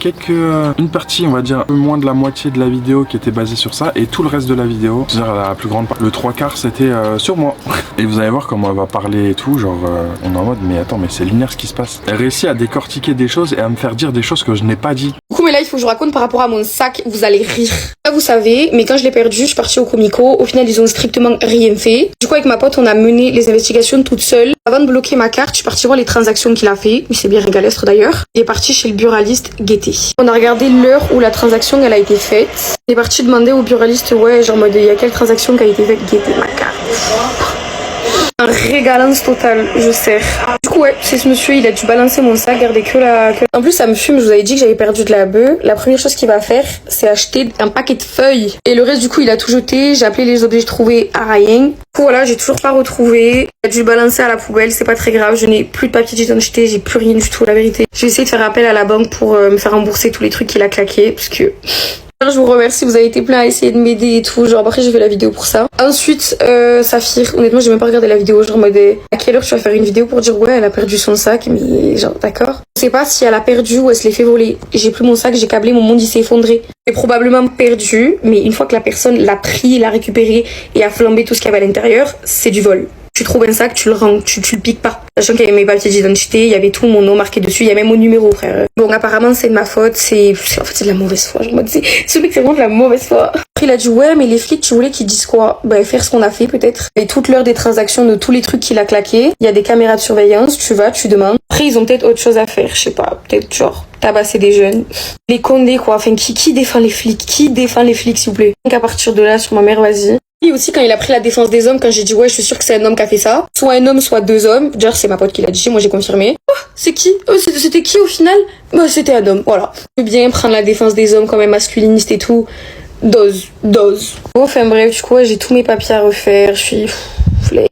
E: une partie, on va dire, un peu moins de la moitié de la vidéo qui était basée sur ça, et tout le reste de la vidéo, c'est-à-dire la plus grande part, le 3/4, c'était sur moi. Et vous allez voir comment elle va parler et tout, genre, on est en mode, mais attends, mais c'est lunaire ce qui se passe. Elle réussit à décortiquer des choses et à me faire dire des choses que je n'ai pas dit.
C: Du coup, mais là, il faut que je vous raconte par rapport à mon sac, vous allez rire. Là, vous savez, mais quand je l'ai perdu, je suis partie partie au comico. Au final, ils ont strictement rien fait. Du coup, avec ma pote, on a mené les investigations toute seule. Avant de bloquer ma carte, je suis partie voir les transactions qu'il a fait. Il s'est bien régalestre d'ailleurs. Il est parti chez le buraliste guetter. On a regardé l'heure où la transaction elle a été faite. Il est parti demander au buraliste, ouais, genre mode, il y a quelle transaction qui a été faite, guetter ma carte. Un régalance total, je sers. Du coup, ouais, c'est ce monsieur, il a dû balancer mon sac, garder que la... En plus, ça me fume, je vous avais dit que j'avais perdu de la bœuf. La première chose qu'il va faire, c'est acheter un paquet de feuilles. Et le reste, du coup, il a tout jeté. J'ai appelé les objets trouvés à rien. Du coup, voilà, j'ai toujours pas retrouvé. Il a dû le balancer à la poubelle, c'est pas très grave. Je n'ai plus de papier d'identité, j'ai plus rien du tout, la vérité. Je vais essayer de faire appel à la banque pour me faire rembourser tous les trucs qu'il a claqués, parce que... Je vous remercie, vous avez été plein à essayer de m'aider et tout. Genre après j'ai fait la vidéo pour ça. Ensuite, Saphir, honnêtement j'ai même pas regardé la vidéo. Genre en mode à quelle heure tu vas faire une vidéo pour dire ouais elle a perdu son sac. Mais genre d'accord. Je sais pas si elle a perdu ou elle se l'est fait voler. J'ai pris mon sac, j'ai câblé, mon monde il s'est effondré. C'est probablement perdu, mais une fois que la personne l'a pris, l'a récupéré et a flambé tout ce qu'il y avait à l'intérieur, c'est du vol. Tu trouves un sac, tu le rends, tu le piques pas. Sachant qu'il y avait mes papiers d'identité, il y avait tout mon nom marqué dessus, il y a même mon numéro, frère. Bon, apparemment, c'est de ma faute, en fait, c'est de la mauvaise foi. Genre, ce mec, c'est vraiment de la mauvaise foi. Après, il a dit, ouais, mais les flics, tu voulais qu'ils disent quoi? Ben, faire ce qu'on a fait, peut-être. Et toute l'heure des transactions de tous les trucs qu'il a claqués. Il y a des caméras de surveillance, tu vas, tu demandes. Après, ils ont peut-être autre chose à faire, je sais pas, peut-être genre tabasser des jeunes. Les condés, quoi. Enfin, qui défend les flics? Qui défend les flics, s'il vous plaît? Donc, à partir de là, sur ma mère, vas-y. Et aussi quand il a pris la défense des hommes, quand j'ai dit ouais je suis sûre que c'est un homme qui a fait ça, soit un homme soit deux hommes, d'ailleurs c'est ma pote qui l'a dit, moi j'ai confirmé. Oh, c'est qui? Oh, c'était qui au final? Bah c'était un homme, voilà. Je veux bien prendre la défense des hommes quand même masculiniste et tout. Dose. Enfin bref, du coup ouais, j'ai tous mes papiers à refaire, je suis...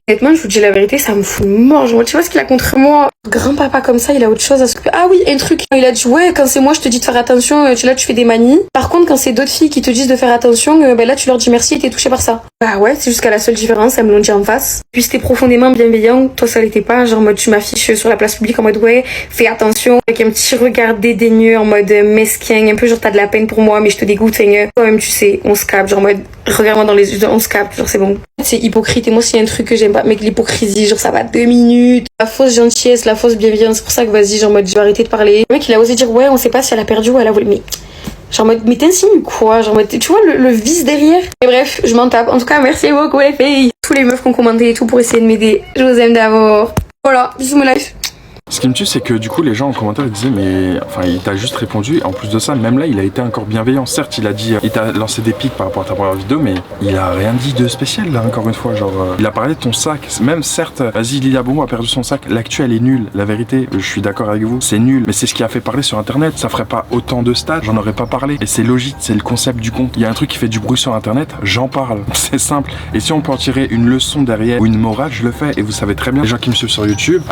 C: Honnêtement, je vous dis la vérité, ça me fout mort. Tu vois ce qu'il a contre moi? Grand-papa comme ça, il a autre chose à s'occuper. Ah oui, un truc. Il a dit, ouais, quand c'est moi, je te dis de faire attention, tu fais des manies. Par contre, quand c'est d'autres filles qui te disent de faire attention, ben là, tu leur dis merci et t'es touché par ça. Bah ouais, c'est jusqu'à la seule différence, elles me l'ont dit en face. Puis c'était profondément bienveillant, toi ça l'était pas. Genre, en mode, tu m'affiches sur la place publique en mode, ouais, fais attention. Avec un petit regard dédaigneux, en mode mesquin, un peu genre, t'as de la peine pour moi, mais je te dégoûte. Toi-même, tu sais, on se capte, genre, en mode, regarde-moi dans les yeux, on se capte, genre, c'est bon. C'est hypocrite, et moi, s'il y a un truc que j'aime pas, mec, l'hypocrisie, genre ça va 2 minutes, la fausse gentillesse, la fausse bienveillance, c'est pour ça que vas-y, genre mode je vais arrêter de parler. Le mec il a osé dire ouais on sait pas si elle a perdu ou elle a volé, mais genre mode mais t'insinues quoi, genre mode tu vois le vice derrière. Et bref, je m'en tape, en tout cas merci beaucoup les filles, tous les meufs qui ont commenté et tout pour essayer de m'aider, je vous aime d'amour. Voilà, bisous mon life.
E: Ce qui me tue, c'est que du coup, les gens en commentaire ils disaient, mais enfin, il t'a juste répondu. Et en plus de ça, même là, il a été encore bienveillant. Certes, il a dit, il t'a lancé des pics par rapport à ta première vidéo, mais il a rien dit de spécial là, encore une fois. Genre, il a parlé de ton sac. Même certes, vas-y, Lila Bonbon a perdu son sac. L'actu, elle est nulle. La vérité, je suis d'accord avec vous, c'est nul. Mais c'est ce qui a fait parler sur Internet. Ça ferait pas autant de stats, j'en aurais pas parlé. Et c'est logique, c'est le concept du compte. Il y a un truc qui fait du bruit sur Internet, j'en parle. C'est simple. Et si on peut en tirer une leçon derrière ou une morale, je le fais. Et vous savez très bien, les gens qui me suivent sur YouTube,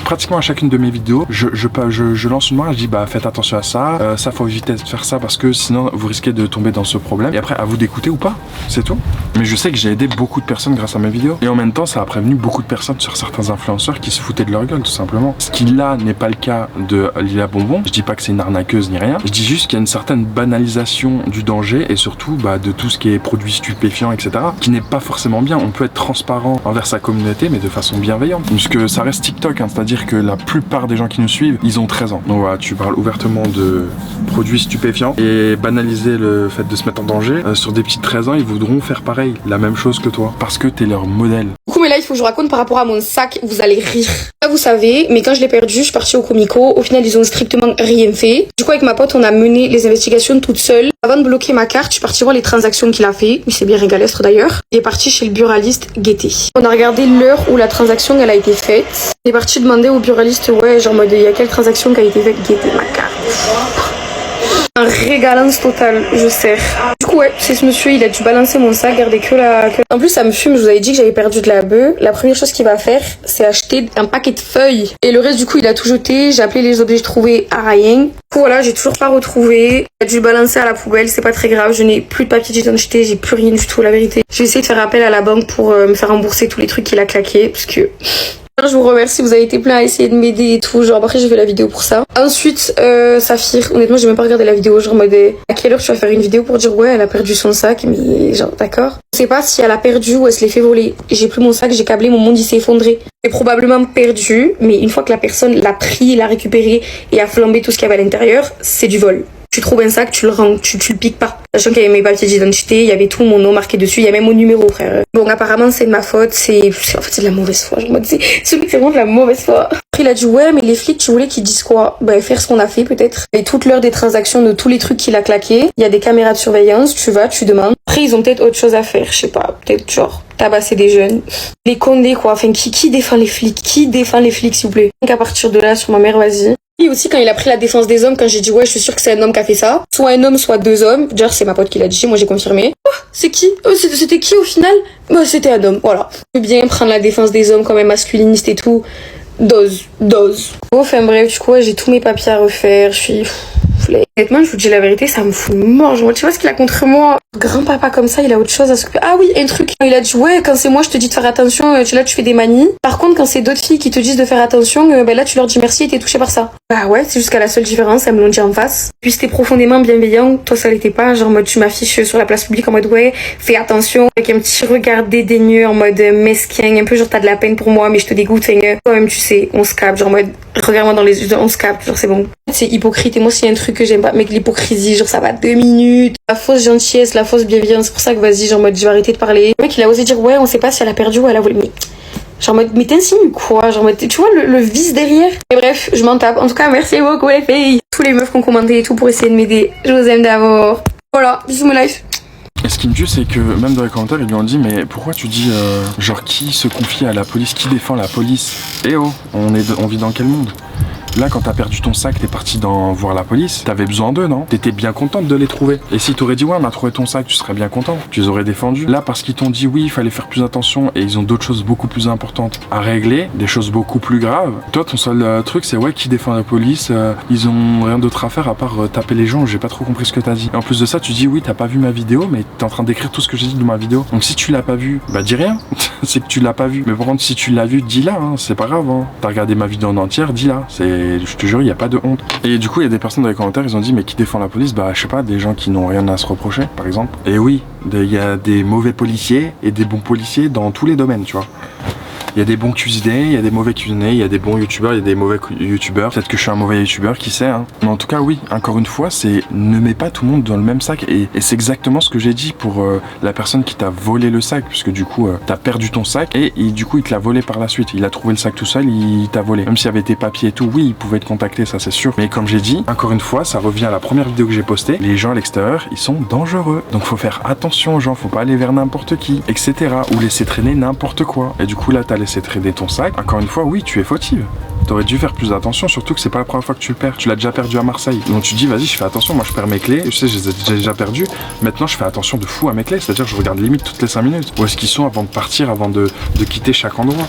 E: pratiquement à chacune de mes vidéos, je lance une main, je dis bah faites attention à ça, ça faut éviter de faire ça parce que sinon vous risquez de tomber dans ce problème. Et après à vous d'écouter ou pas, c'est tout. Mais je sais que j'ai aidé beaucoup de personnes grâce à mes vidéos. Et en même temps ça a prévenu beaucoup de personnes sur certains influenceurs qui se foutaient de leur gueule tout simplement. Ce qui là n'est pas le cas de Lila Bonbon. Je dis pas que c'est une arnaqueuse ni rien. Je dis juste qu'il y a une certaine banalisation du danger et surtout bah, de tout ce qui est produits stupéfiants etc. qui n'est pas forcément bien. On peut être transparent envers sa communauté mais de façon bienveillante. Puisque ça reste TikTok, hein, c'est-à-dire que la plupart des gens qui nous suivent, ils ont 13 ans. Donc voilà, tu parles ouvertement de produits stupéfiants et banaliser le fait de se mettre en danger. Sur des petits 13 ans, ils voudront faire pareil, la même chose que toi, parce que t'es leur modèle.
C: Du coup, mais là, il faut que je vous raconte par rapport à mon sac, vous allez rire. Là, vous savez, mais quand je l'ai perdu, je suis partie au comico. Au final, ils ont strictement rien fait. Du coup, avec ma pote, on a mené les investigations toute seule. Avant de bloquer ma carte, je suis partie voir les transactions qu'il a fait. Il s'est bien régalestre d'ailleurs. Il est parti chez le buraliste guetter. On a regardé l'heure où la transaction elle a été faite. Il est parti demander au buraliste, ouais, genre mode, il y a quelle transaction qui a été faite, guetter ma carte. Un régalance total, je sers. Du coup ouais, c'est ce monsieur, il a dû balancer mon sac, garder que la... En plus ça me fume, je vous avais dit que j'avais perdu de la bœuf. La première chose qu'il va faire, c'est acheter un paquet de feuilles. Et le reste du coup il a tout jeté, j'ai appelé les objets trouvés à rien. Du coup voilà, j'ai toujours pas retrouvé. Il a dû le balancer à la poubelle, c'est pas très grave, je n'ai plus de papier d'identité, j'ai plus rien du tout, la vérité. Je vais essayer de faire appel à la banque pour me faire rembourser tous les trucs qu'il a claqués, parce que... Je vous remercie, vous avez été plein à essayer de m'aider et tout. Genre après j'ai fait la vidéo pour ça. Ensuite, Saphir, honnêtement j'ai même pas regardé la vidéo. Genre en mode à quelle heure tu vas faire une vidéo pour dire ouais elle a perdu son sac. Mais genre d'accord. Je sais pas si elle a perdu ou elle se l'est fait voler. J'ai pris mon sac, j'ai câblé, mon monde il s'est effondré. C'est probablement perdu, mais une fois que la personne l'a pris, l'a récupéré et a flambé tout ce qu'il y avait à l'intérieur, c'est du vol. Tu trouves un sac, tu le rends, tu le piques pas. Sachant qu'il y avait mes papiers d'identité, il y avait tout mon nom marqué dessus, il y a même mon numéro, frère. Bon, apparemment, c'est de ma faute, en fait, c'est de la mauvaise foi. Genre, c'est vraiment de la mauvaise foi. Après, il a dit, ouais, mais les flics, tu voulais qu'ils disent quoi? Ben, faire ce qu'on a fait, peut-être. Et toute l'heure des transactions de tous les trucs qu'il a claqués. Il y a des caméras de surveillance, tu vas, tu demandes. Après, ils ont peut-être autre chose à faire, je sais pas. Peut-être, genre, tabasser des jeunes. Les condés, quoi. Enfin, qui défend les flics? Qui défend les flics, s'il vous plaît? Donc, à partir de là, sur ma mère, vas-y. Et aussi, quand il a pris la défense des hommes, quand j'ai dit, ouais, je suis sûre que c'est un homme qui a fait ça. Soit un homme, soit deux hommes. D'ailleurs, c'est ma pote qui l'a dit, moi j'ai confirmé. Oh, c'est qui? C'était qui au final? Bah, c'était un homme, voilà. Je veux bien prendre la défense des hommes comme un masculiniste et tout. Dose. Enfin bref, du coup, ouais, j'ai tous mes papiers à refaire, je suis... Honnêtement, je vous dis la vérité, ça me fout mort. Tu vois ce qu'il a contre moi? Grand-papa comme ça, il a autre chose à s'occuper. Ah oui, un truc. Il a dit, ouais, quand c'est moi, je te dis de faire attention, là, tu fais des manies. Par contre, quand c'est d'autres filles qui te disent de faire attention, ben là, tu leur dis merci et t'es touché par ça. Bah ouais, c'est jusqu'à la seule différence, elles me l'ont dit en face. Puis c'était profondément bienveillant, toi, ça l'était pas. Genre, en mode, tu m'affiches sur la place publique en mode, ouais, fais attention. Avec un petit regard dédaigneux, en mode mesquin, un peu genre, t'as de la peine pour moi, mais je te dégoûte. Toi-même, tu sais, on se capte, genre, en mode, regarde-moi dans les yeux, on se capte, genre, c'est bon. C'est hypocrite, et moi, s'il y a un truc que j'aime pas, mec, l'hypocrisie, genre, ça va 2 minutes. La fausse gentillesse, la fausse bienveillance, c'est pour ça que vas-y, genre, en mode, je vais arrêter de parler. Le mec, il a osé dire, ouais, on sait pas si elle a perdu ou elle a volé. Mais, genre, en mode, mais t'insinues quoi? Genre, en mode, tu vois le vice derrière? Et bref, je m'en tape. En tout cas, merci beaucoup, les filles. Tous les meufs qui ont commenté et tout pour essayer de m'aider. Je vous aime d'amour. Voilà, bisous, mon life.
E: Et ce qui me tue, c'est que même dans les commentaires, ils lui ont dit, mais pourquoi tu dis, genre, qui se confie à la police, qui défend la police? Eh oh, on vit dans quel monde? Là, quand t'as perdu ton sac, t'es parti voir la police, t'avais besoin d'eux, non? T'étais bien contente de les trouver. Et si t'aurais dit, ouais, on a trouvé ton sac, tu serais bien content. Tu les aurais défendus. Là, parce qu'ils t'ont dit, oui, il fallait faire plus attention et ils ont d'autres choses beaucoup plus importantes à régler, des choses beaucoup plus graves. Toi, ton seul truc, c'est, ouais, qui défend la police, ils ont rien d'autre à faire à part taper les gens. J'ai pas trop compris ce que t'as dit. Et en plus de ça, tu dis, oui, t'as pas vu ma vidéo, mais t'es en train d'écrire tout ce que j'ai dit dans ma vidéo. Donc si tu l'as pas vu, bah dis rien. C'est que tu l'as pas vu. Mais par contre, si tu l'as vu, dis-la, hein. C'est pas grave, hein. T'as regardé ma vidéo en entière, dis-la. Je te jure, il y a pas de honte. Et du coup, il y a des personnes dans les commentaires, ils ont dit, mais qui défend la police? Bah, je sais pas, des gens qui n'ont rien à se reprocher, par exemple. Et oui, il y a des mauvais policiers et des bons policiers dans tous les domaines, tu vois. Il y a des bons cuisiniers, il y a des mauvais cuisiniers, il y a des bons youtubeurs, il y a des mauvais youtubeurs. Peut-être que je suis un mauvais youtubeur, qui sait, hein. Mais en tout cas, oui, encore une fois, c'est ne mets pas tout le monde dans le même sac. Et c'est exactement ce que j'ai dit pour la personne qui t'a volé le sac, puisque du coup, t'as perdu ton sac et du coup, il te l'a volé par la suite. Il a trouvé le sac tout seul, il t'a volé. Même s'il y avait tes papiers et tout, oui, il pouvait te contacter, ça c'est sûr. Mais comme j'ai dit, encore une fois, ça revient à la première vidéo que j'ai postée. Les gens à l'extérieur, ils sont dangereux. Donc faut faire attention aux gens, faut pas aller vers n'importe qui, etc. Ou laisser traîner n'importe quoi. Et du coup, là, t'as laissé traîner ton sac. Encore une fois, oui, tu es fautive. T'aurais dû faire plus attention, surtout que c'est pas la première fois que tu le perds. Tu l'as déjà perdu à Marseille. Donc tu dis, vas-y, je fais attention, moi je perds mes clés. Je sais, je les ai déjà perdues. Maintenant, je fais attention de fou à mes clés. C'est-à-dire, je regarde limite toutes les 5 minutes. Où est-ce qu'ils sont avant de partir, avant de quitter chaque endroit.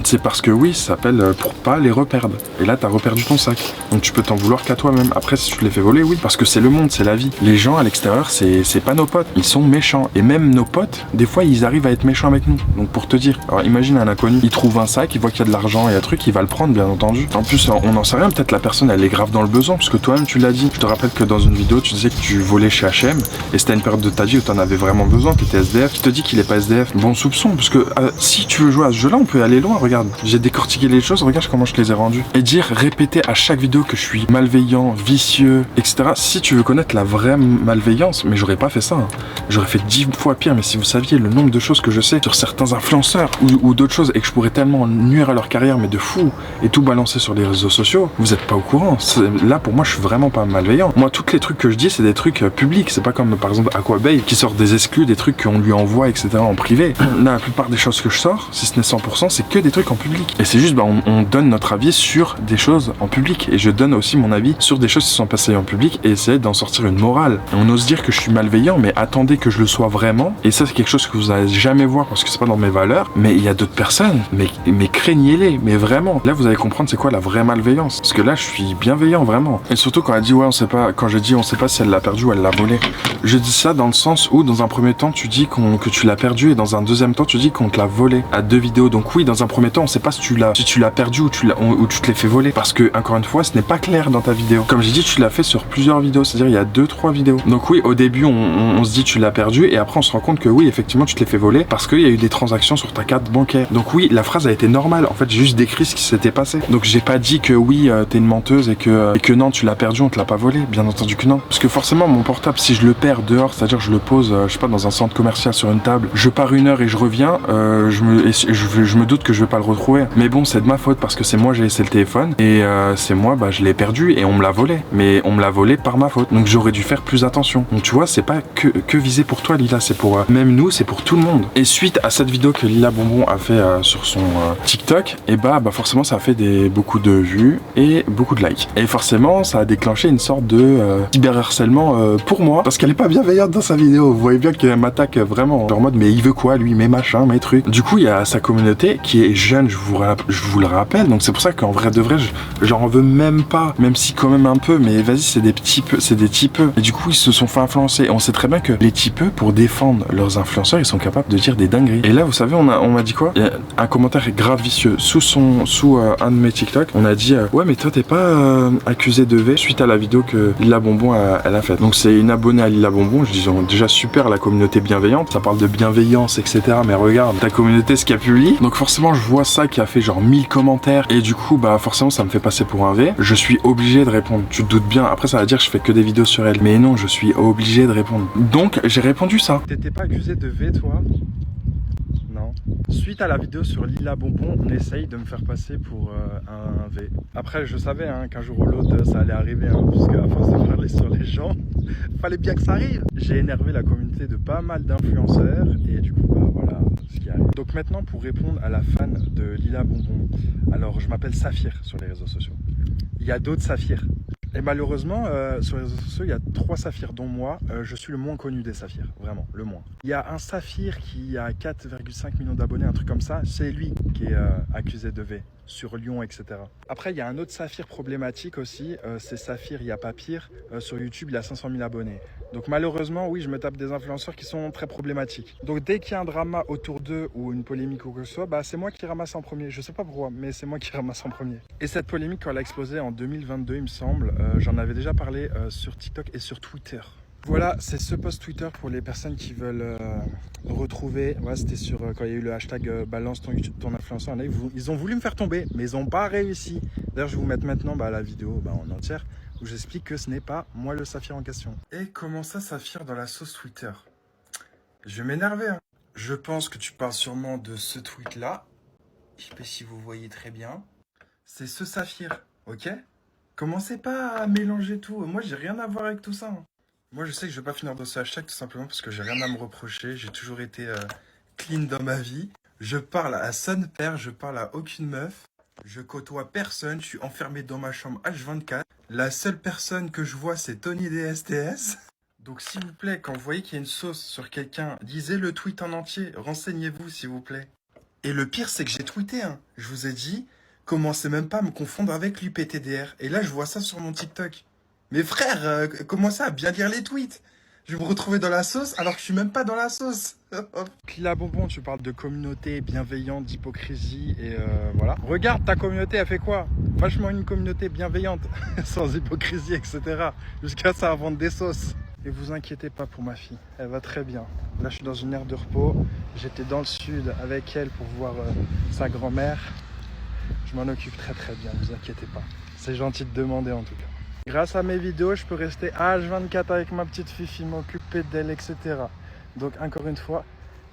E: C'est parce que oui, ça s'appelle pour pas les reperdre. Et là, t'as reperdu ton sac. Donc tu peux t'en vouloir qu'à toi-même. Après, si tu te les fais voler, oui, parce que c'est le monde, c'est la vie. Les gens à l'extérieur, c'est pas nos potes. Ils sont méchants. Et même nos potes, des fois, ils arrivent à être méchants avec nous. Donc pour te dire, alors imagine un inconnu, il trouve un sac, il voit qu'il y a de l'argent et un truc, il va le prendre, bien entendu. En plus, on n'en sait rien. Peut-être la personne, elle est grave dans le besoin, parce que toi-même, tu l'as dit. Je te rappelle que dans une vidéo, tu disais que tu volais chez H&M et c'était une période de ta vie où t'en avais vraiment besoin. T'étais SDF. Tu te dis qu'il est pas SDF. Bon soupçon, parce que si tu veux jouer à ce jeu-là, on peut aller loin. Regarde, j'ai décortiqué les choses, regarde comment je les ai rendues. Et répéter à chaque vidéo que je suis malveillant, vicieux, etc. Si tu veux connaître la vraie malveillance, mais j'aurais pas fait ça. Hein. J'aurais fait 10 fois pire, mais si vous saviez le nombre de choses que je sais sur certains influenceurs ou d'autres choses et que je pourrais tellement nuire à leur carrière, mais de fou, et tout balancer sur les réseaux sociaux, vous êtes pas au courant. Là, pour moi, je suis vraiment pas malveillant. Moi, tous les trucs que je dis, c'est des trucs publics. C'est pas comme, par exemple, Aquabay qui sort des exclus, des trucs qu'on lui envoie, etc. en privé. Là, la plupart des choses que je sors, si ce n'est 100%, c'est que des trucs en public. Et c'est juste, on donne notre avis sur des choses en public. Et je donne aussi mon avis sur des choses qui sont passées en public et essayer d'en sortir une morale. Et on ose dire que je suis malveillant, mais attendez que je le sois vraiment. Et ça, c'est quelque chose que vous allez jamais voir parce que c'est pas dans mes valeurs. Mais il y a d'autres personnes, mais craignez-les, mais vraiment. Là, vous allez comprendre c'est quoi la vraie malveillance. Parce que là, je suis bienveillant, vraiment. Et surtout quand elle dit, ouais, on sait pas, quand je dis on sait pas si elle l'a perdu ou elle l'a volé. Je dis ça dans le sens où, dans un premier temps, tu dis que tu l'as perdu et dans un deuxième temps, tu dis qu'on te l'a volé à 2 vidéos. Donc oui, dans un premier temps, toi on sait pas si tu l'as perdu ou tu te l'es fait voler. Parce que, encore une fois, ce n'est pas clair dans ta vidéo. Comme j'ai dit, tu l'as fait sur plusieurs vidéos, c'est-à-dire il y a 2-3 vidéos. Donc oui, au début, on se dit tu l'as perdu et après on se rend compte que oui, effectivement, tu te l'es fait voler parce qu'il y a eu des transactions sur ta carte bancaire. Donc oui, la phrase a été normale. En fait, j'ai juste décrit ce qui s'était passé. Donc j'ai pas dit que oui, t'es une menteuse et que non, tu l'as perdu, on te l'a pas volé. Bien entendu que non. Parce que forcément, mon portable, si je le perds dehors, c'est-à-dire je le pose, je sais pas, dans un centre commercial sur une table, je pars 1 heure et je reviens, je me doute que je vais pas le retrouver. Mais bon, c'est de ma faute parce que c'est moi j'ai laissé le téléphone et c'est moi, bah je l'ai perdu et on me l'a volé. Mais on me l'a volé par ma faute. Donc j'aurais dû faire plus attention. Donc tu vois, c'est pas que visé pour toi Lila, c'est pour même nous, c'est pour tout le monde. Et suite à cette vidéo que Lila Bonbon a fait sur son TikTok, et bah forcément ça a fait beaucoup de vues et beaucoup de likes. Et forcément ça a déclenché une sorte de cyberharcèlement pour moi parce qu'elle est pas bienveillante dans sa vidéo. Vous voyez bien qu'elle m'attaque vraiment en mode mais il veut quoi lui, mes machins, mes trucs. Du coup il y a sa communauté qui est jeune, je vous le rappelle. Donc c'est pour ça qu'en vrai de vrai j'en veux même pas, même si quand même un peu, mais vas-y c'est des petits peu, c'est des typeux. Et du coup ils se sont fait influencer. Et on sait très bien que les typeux, pour défendre leurs influenceurs, ils sont capables de dire des dingueries. Et là vous savez on m'a dit quoi? Il y a un commentaire grave vicieux sous un de mes TikTok. On a dit ouais mais toi t'es pas accusé de V suite à la vidéo que Lila Bonbon elle a faite. Donc c'est une abonnée à Lila Bonbon. Je dis déjà super la communauté bienveillante. Ça parle de bienveillance etc. Mais regarde ta communauté ce qu'elle publie. Donc forcément je vois ça qui a fait genre 1000 commentaires. Et du coup bah forcément ça me fait passer pour un V. Je suis obligé de répondre. Tu te doutes bien. Après ça va dire que je fais que des vidéos sur elle. Mais non, je suis obligé de répondre. Donc j'ai répondu ça. T'étais pas accusé de V toi? Non. Suite à la vidéo sur Lila Bonbon, on essaye de me faire passer pour un V. Après, je savais qu'un jour ou l'autre, ça allait arriver, puisque à force de parler sur les gens, fallait bien que ça arrive. J'ai énervé la communauté de pas mal d'influenceurs, et du coup, bah, voilà ce qui arrive. Donc maintenant, pour répondre à la fan de Lila Bonbon, alors je m'appelle Saphir sur les réseaux sociaux. Il y a d'autres Saphirs. Et malheureusement, sur les réseaux sociaux, il y a 3 saphirs, dont moi, je suis le moins connu des saphirs, vraiment, le moins. Il y a un saphir qui a 4,5 millions d'abonnés, un truc comme ça, c'est lui qui est accusé de V, sur Lyon, etc. Après, il y a un autre saphir problématique aussi, c'est Saphir, il n'y a pas pire, sur YouTube, il a 500 000 abonnés. Donc malheureusement, oui, je me tape des influenceurs qui sont très problématiques. Donc dès qu'il y a un drama autour d'eux ou une polémique ou quoi que ce soit, bah, c'est moi qui ramasse en premier. Je sais pas pourquoi, mais c'est moi qui ramasse en premier. Et cette polémique, quand elle a explosé en 2022, il me semble, j'en avais déjà parlé sur TikTok et sur Twitter. Voilà, c'est ce post Twitter pour les personnes qui veulent retrouver. Ouais, c'était sur quand il y a eu le hashtag balance ton influenceur. Ils ont voulu me faire tomber, mais ils n'ont pas réussi. D'ailleurs, je vais vous mettre maintenant la vidéo en entière où j'explique que ce n'est pas moi le saphir en question. Et comment ça, Saphir dans la sauce Twitter? Je vais m'énerver. Je pense que tu parles sûrement de ce tweet-là. Je sais pas si vous voyez très bien. C'est ce Saphir, ok? Commencez pas à mélanger tout. Moi, j'ai rien à voir avec tout ça. Moi, je sais que je vais pas finir dans ce hashtag tout simplement parce que j'ai rien à me reprocher. J'ai toujours été clean dans ma vie. Je parle à son père, je parle à aucune meuf. Je côtoie personne, je suis enfermé dans ma chambre H24. La seule personne que je vois, c'est Tony DSTS. Donc s'il vous plaît, quand vous voyez qu'il y a une sauce sur quelqu'un, lisez le tweet en entier, renseignez-vous s'il vous plaît. Et le pire, c'est que j'ai tweeté, je vous ai dit, commencez même pas à me confondre avec l'UPTDR. Et là, je vois ça sur mon TikTok. Mais frère, commencez à bien lire les tweets. Je vais me retrouver dans la sauce alors que je suis même pas dans la sauce. Lila Bonbon, tu parles de communauté bienveillante, d'hypocrisie et voilà. Regarde, ta communauté, elle fait quoi? Vachement une communauté bienveillante, sans hypocrisie, etc. Jusqu'à ça, à vendre des sauces. Et vous inquiétez pas pour ma fille, elle va très bien. Là, je suis dans une aire de repos. J'étais dans le sud avec elle pour voir sa grand-mère. Je m'en occupe très bien, vous inquiétez pas. C'est gentil de demander en tout cas. Grâce à mes vidéos, je peux rester H24 avec ma petite Fifi, m'occuper d'elle, etc. Donc encore une fois,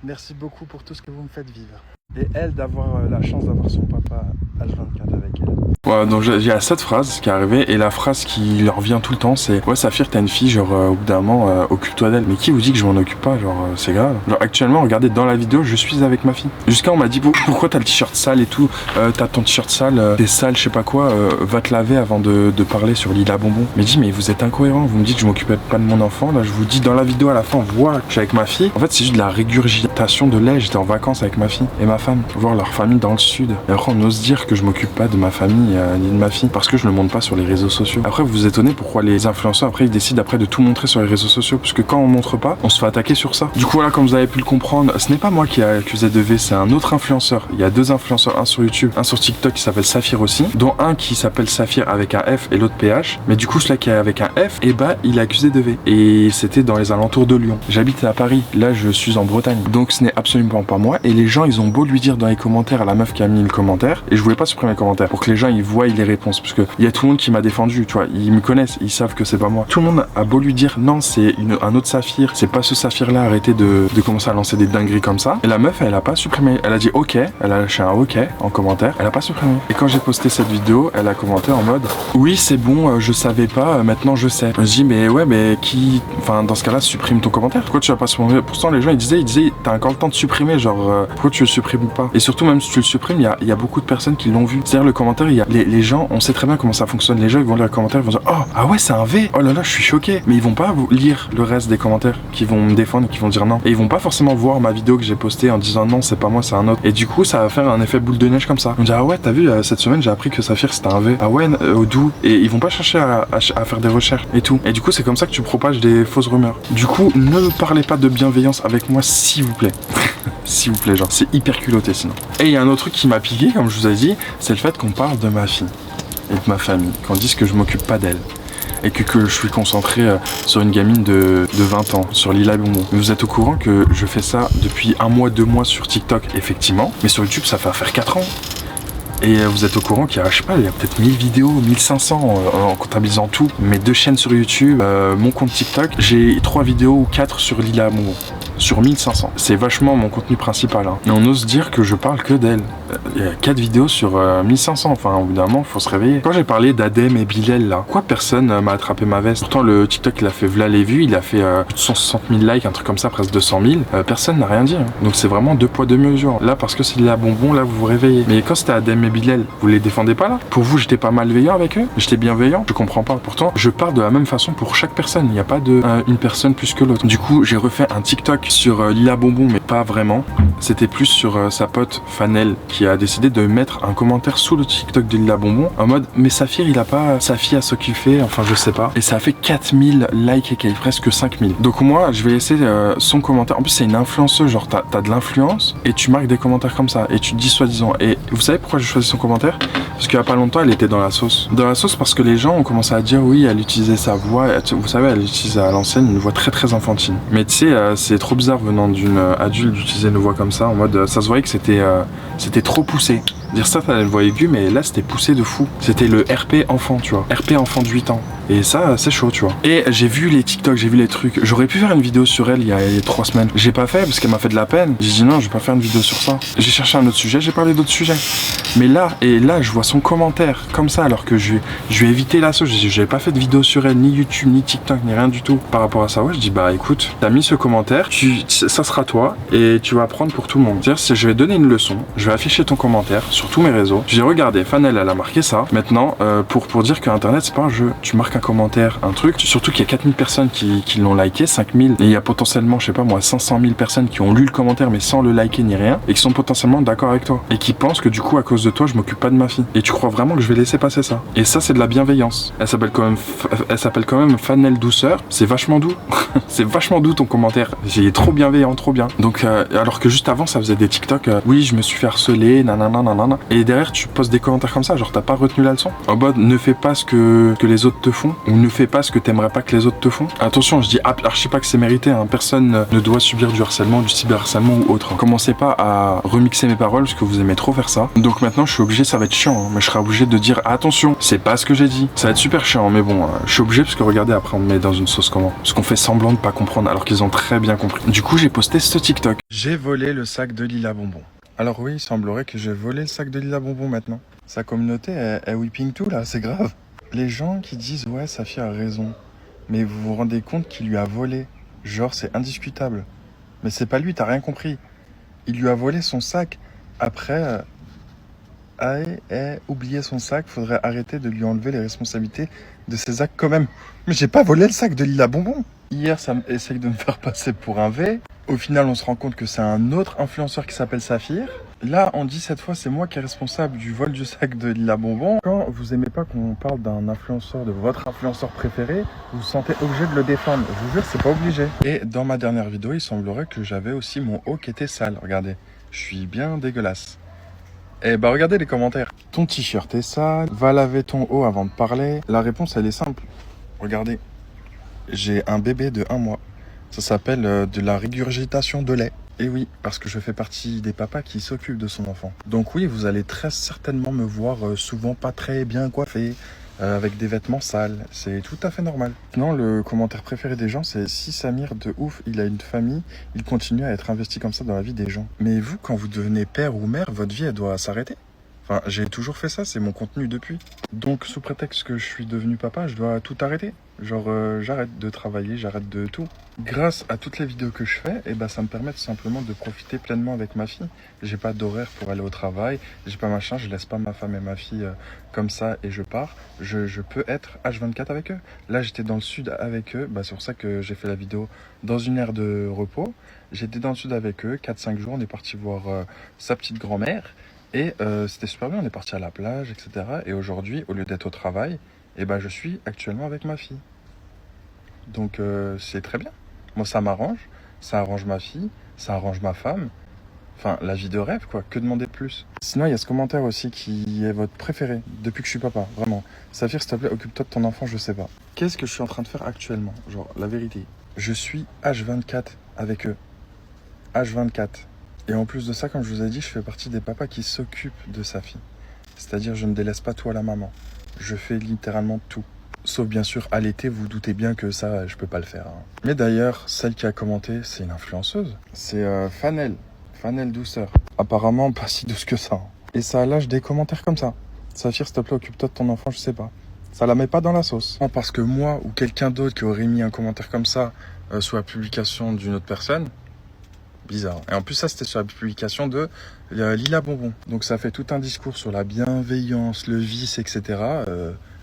E: merci beaucoup pour tout ce que vous me faites vivre. Et elle, d'avoir la chance d'avoir son papa H24 avec elle. Ouais, donc j'ai cette phrase qui est arrivée et la phrase qui leur vient tout le temps c'est ouais Saphir t'as une fille genre au bout d'un moment occupe-toi d'elle. Mais qui vous dit que je m'en occupe pas, genre c'est grave. Genre actuellement regardez dans la vidéo je suis avec ma fille. Jusqu'à on m'a dit pourquoi t'as le t-shirt sale et tout, t'as ton t-shirt sale, t'es sale je sais pas quoi, va te laver avant de parler sur Lila Bonbon. Mais je dis mais vous êtes incohérent, vous me dites que je m'occupais pas de mon enfant, là je vous dis dans la vidéo à la fin on voit que je suis avec ma fille. En fait c'est juste de la régurgitation de lait, j'étais en vacances avec ma fille et ma femme, voir leur famille dans le sud. Et après on ose dire que je m'occupe pas de ma famille ni de ma fille parce que je le montre pas sur les réseaux sociaux. Après vous vous étonnez pourquoi les influenceurs après ils décident après de tout montrer sur les réseaux sociaux parce que quand on montre pas, on se fait attaquer sur ça. Du coup voilà, comme vous avez pu le comprendre, ce n'est pas moi qui ai accusé de V, c'est un autre influenceur. Il y a deux influenceurs, un sur YouTube, un sur TikTok qui s'appelle Saphir aussi, dont un qui s'appelle Saphir avec un F et l'autre PH. Mais du coup celui qui est avec un F, et bah il est accusé de V. Et c'était dans les alentours de Lyon. J'habite à Paris, là je suis en Bretagne. Donc ce n'est absolument pas moi. Et les gens ils ont beau lui dire dans les commentaires à la meuf qui a mis le commentaire, et je voulais pas supprimer les commentaires pour que les gens ils voient les réponses, parce que il y a tout le monde qui m'a défendu, tu vois, ils me connaissent, ils savent que c'est pas moi. Tout le monde a beau lui dire non, c'est un autre Saphir, c'est pas ce Saphir là, arrêtez de commencer à lancer des dingueries comme ça. Et la meuf elle a pas supprimé, elle a dit ok, elle a lâché un ok en commentaire, elle a pas supprimé. Et quand j'ai posté cette vidéo, elle a commenté en mode oui c'est bon, je savais pas, maintenant je sais. Je dis mais ouais mais qui, enfin dans ce cas là supprime ton commentaire, pourquoi tu vas pas supprimer? Pourtant les gens ils disaient t'as encore le temps de supprimer, genre pourquoi tu le supprimes pas? Et surtout même si tu le supprimes, il y a beaucoup de personnes qui l'ont vu. C'est-à-dire le commentaire, il y a les gens, on sait très bien comment ça fonctionne, les gens ils vont lire le commentaire, ils vont dire oh ah ouais c'est un V, oh là là je suis choqué, mais ils vont pas lire le reste des commentaires qui vont me défendre, qui vont dire non, et ils vont pas forcément voir ma vidéo que j'ai postée en disant non c'est pas moi c'est un autre, et du coup ça va faire un effet boule de neige comme ça. On dit ah ouais t'as vu cette semaine j'ai appris que Saphir c'était un V, ah ouais d'où, et ils vont pas chercher à faire des recherches et tout, et du coup c'est comme ça que tu propages des fausses rumeurs. Du coup ne parlez pas de bienveillance avec moi s'il vous plaît. S'il vous plaît, genre c'est hyper culotté sinon. Et il y a un autre truc qui m'a piqué, comme je vous ai dit, c'est le fait qu'on parle de ma fille et de ma famille, qu'on dise que je m'occupe pas d'elle et que je suis concentré sur une gamine de 20 ans, sur Lila Bonbon. Mais vous êtes au courant que je fais ça depuis 1 mois, 2 mois sur TikTok, effectivement, mais sur YouTube ça va faire 4 ans. Et vous êtes au courant qu'il y a, je sais pas, il y a peut-être 1000 vidéos, 1500 en comptabilisant tout. Mes 2 chaînes sur YouTube, mon compte TikTok, j'ai 3 vidéos ou 4 sur Lila Bonbon. Sur 1500. C'est vachement mon contenu principal. Hein. Et on ose dire que je parle que d'elle. Il y a 4 vidéos sur 1500. Enfin, au bout d'un moment, faut se réveiller. Quand j'ai parlé d'Adem et Bilal, là, pourquoi personne m'a attrapé ma veste? Pourtant, le TikTok, il a fait v'là les vues, il a fait plus de 160 000 likes, un truc comme ça, presque 200 000. Personne n'a rien dit. Hein. Donc, c'est vraiment 2 poids 2 mesures. Là, parce que c'est Lila Bonbon, là, vous vous réveillez. Mais quand c'était Adem et Bilal, vous les défendez pas là? Pour vous, j'étais pas malveillant avec eux? J'étais bienveillant? Je comprends pas. Pourtant, je parle de la même façon pour chaque personne. Il n'y a pas de une personne plus que l'autre. Du coup, j'ai refait un TikTok sur Lila Bonbon, mais pas vraiment. C'était plus sur sa pote Fanel qui a décidé de mettre un commentaire sous le TikTok de Lila Bonbon en mode mais Saphir il a pas sa fille à s'occuper, enfin je sais pas. Et ça a fait 4000 likes et qu'il y a presque 5000. Donc moi je vais laisser son commentaire. En plus c'est une influenceuse, genre t'as de l'influence et tu marques des commentaires comme ça et tu te dis soi-disant. Et vous savez pourquoi j'ai choisi son commentaire? Parce qu'il y a pas longtemps elle était dans la sauce. Dans la sauce parce que les gens ont commencé à dire oui elle utilisait sa voix, vous savez elle utilisait à l'ancienne une voix très très enfantine. Mais tu sais c'est trop bizarre venant d'une adulte d'utiliser une voix comme ça en mode ça se voyait que c'était trop poussé. Dire ça t'as une voix aiguë mais là c'était poussé de fou. C'était le RP enfant tu vois, RP enfant de 8 ans. Et ça c'est chaud tu vois. Et j'ai vu les TikTok, j'ai vu les trucs. J'aurais pu faire une vidéo sur elle il y a 3 semaines. J'ai pas fait parce qu'elle m'a fait de la peine. J'ai dit non je vais pas faire une vidéo sur ça. J'ai cherché un autre sujet, j'ai parlé d'autres sujets. Mais là je vois son commentaire comme ça alors que je vais éviter la sauce. J'avais pas fait de vidéo sur elle, ni YouTube, ni TikTok, ni rien du tout. Par rapport à ça ouais je dis bah écoute, t'as mis ce commentaire, ça sera toi et tu vas apprendre pour tout le monde. C'est-à-dire si je vais donner une leçon, je vais afficher ton commentaire sur tous mes réseaux. Je dis regardez, Fanel elle a marqué ça. Maintenant pour dire que internet c'est pas un jeu. Tu marques un commentaire, un truc, surtout qu'il y a 4000 personnes qui l'ont liké, 5000 et il y a potentiellement je sais pas moi 500 000 personnes qui ont lu le commentaire mais sans le liker ni rien et qui sont potentiellement d'accord avec toi et qui pensent que du coup à cause de toi je m'occupe pas de ma fille. Et tu crois vraiment que je vais laisser passer ça? Et ça c'est de la bienveillance. Elle s'appelle quand même Fanel Douceur. C'est vachement doux. C'est vachement doux ton commentaire. J'ai trop bienveillant, trop bien. Donc alors que juste avant ça faisait des TikTok oui je me suis fait harceler nanana nanana et derrière tu poses des commentaires comme ça genre t'as pas retenu la leçon en mode ne fais pas ce que les autres te font ou ne fais pas ce que t'aimerais pas que les autres te font. Attention je dis archi pas que c'est mérité hein. Personne ne doit subir du harcèlement, du cyberharcèlement ou autre. Commencez pas à remixer mes paroles parce que vous aimez trop faire ça. Donc maintenant je suis obligé, ça va être chiant hein, mais je serai obligé de dire attention c'est pas ce que j'ai dit. Ça va être super chiant mais bon je suis obligé parce que regardez après on me met dans une sauce comment. Parce qu'on fait semblant de pas comprendre alors qu'ils ont très bien compris. Du coup j'ai posté ce TikTok. J'ai volé le sac de Lila Bonbon. Alors oui, il semblerait que j'ai volé le sac de Lila Bonbon maintenant. Sa communauté, elle whipping tout là, c'est grave. Les gens qui disent ouais, Saphir a raison, mais vous vous rendez compte qu'il lui a volé. Genre c'est indiscutable. Mais c'est pas lui, t'as rien compris. Il lui a volé son sac. Après, oublier son sac, faudrait arrêter de lui enlever les responsabilités de ses actes quand même. Mais j'ai pas volé le sac de Lila Bonbon. Hier, ça essaye de me faire passer pour un V. Au final, on se rend compte que c'est un autre influenceur qui s'appelle Saphir. Là, on dit cette fois, c'est moi qui est responsable du vol du sac de Lila Bonbon. Quand vous aimez pas qu'on parle d'un influenceur, de votre influenceur préféré, vous vous sentez obligé de le défendre. Je vous jure, c'est pas obligé. Et dans ma dernière vidéo, il semblerait que j'avais aussi mon haut qui était sale. Regardez, je suis bien dégueulasse. Eh bah regardez les commentaires. Ton t-shirt est sale, va laver ton haut avant de parler. La réponse, elle est simple. Regardez, j'ai un bébé de 1 mois. Ça s'appelle de la régurgitation de lait. Et oui, parce que je fais partie des papas qui s'occupent de son enfant. Donc oui, vous allez très certainement me voir souvent pas très bien coiffé, avec des vêtements sales. C'est tout à fait normal. Non, le commentaire préféré des gens, c'est si Samir, de ouf, il a une famille, il continue à être investi comme ça dans la vie des gens. Mais vous, quand vous devenez père ou mère, votre vie, elle doit s'arrêter. Enfin, j'ai toujours fait ça, c'est mon contenu depuis. Donc, sous prétexte que je suis devenu papa, je dois tout arrêter. Genre, j'arrête de travailler, j'arrête de tout. Grâce à toutes les vidéos que je fais, ça me permet tout simplement de profiter pleinement avec ma fille. J'ai pas d'horaire pour aller au travail, j'ai pas machin, je laisse pas ma femme et ma fille comme ça et je pars. Je peux être H24 avec eux. Là, j'étais dans le sud avec eux, c'est pour ça que j'ai fait la vidéo dans une aire de repos. J'étais dans le sud avec eux, 4-5 jours, on est parti voir sa petite grand-mère. Et c'était super bien, on est parti à la plage, etc. Et aujourd'hui, au lieu d'être au travail, je suis actuellement avec ma fille. Donc c'est très bien. Moi, ça m'arrange, ça arrange ma fille, ça arrange ma femme. Enfin, la vie de rêve, quoi. Que demander de plus? Sinon, il y a ce commentaire aussi qui est votre préféré depuis que je suis papa, vraiment. Saphir, s'il te plaît, occupe-toi de ton enfant, je sais pas. Qu'est-ce que je suis en train de faire actuellement? Genre, la vérité. Je suis H24 avec eux. H24. Et en plus de ça, comme je vous ai dit, je fais partie des papas qui s'occupent de sa fille. C'est-à-dire, je ne délaisse pas tout à la maman. Je fais littéralement tout. Sauf bien sûr, allaiter, vous doutez bien que ça, je peux pas le faire. Hein. Mais d'ailleurs, celle qui a commenté, c'est une influenceuse. C'est Fanel. Fanel Douceur. Apparemment, pas si douce que ça. Hein. Et ça lâche des commentaires comme ça. Saphir, s'il te plaît, occupe-toi de ton enfant, je sais pas. Ça la met pas dans la sauce. Non, parce que moi, ou quelqu'un d'autre qui aurait mis un commentaire comme ça sur la publication d'une autre personne, bizarre. Et en plus, ça, c'était sur la publication de Lila Bonbon. Donc, ça fait tout un discours sur la bienveillance, le vice, etc.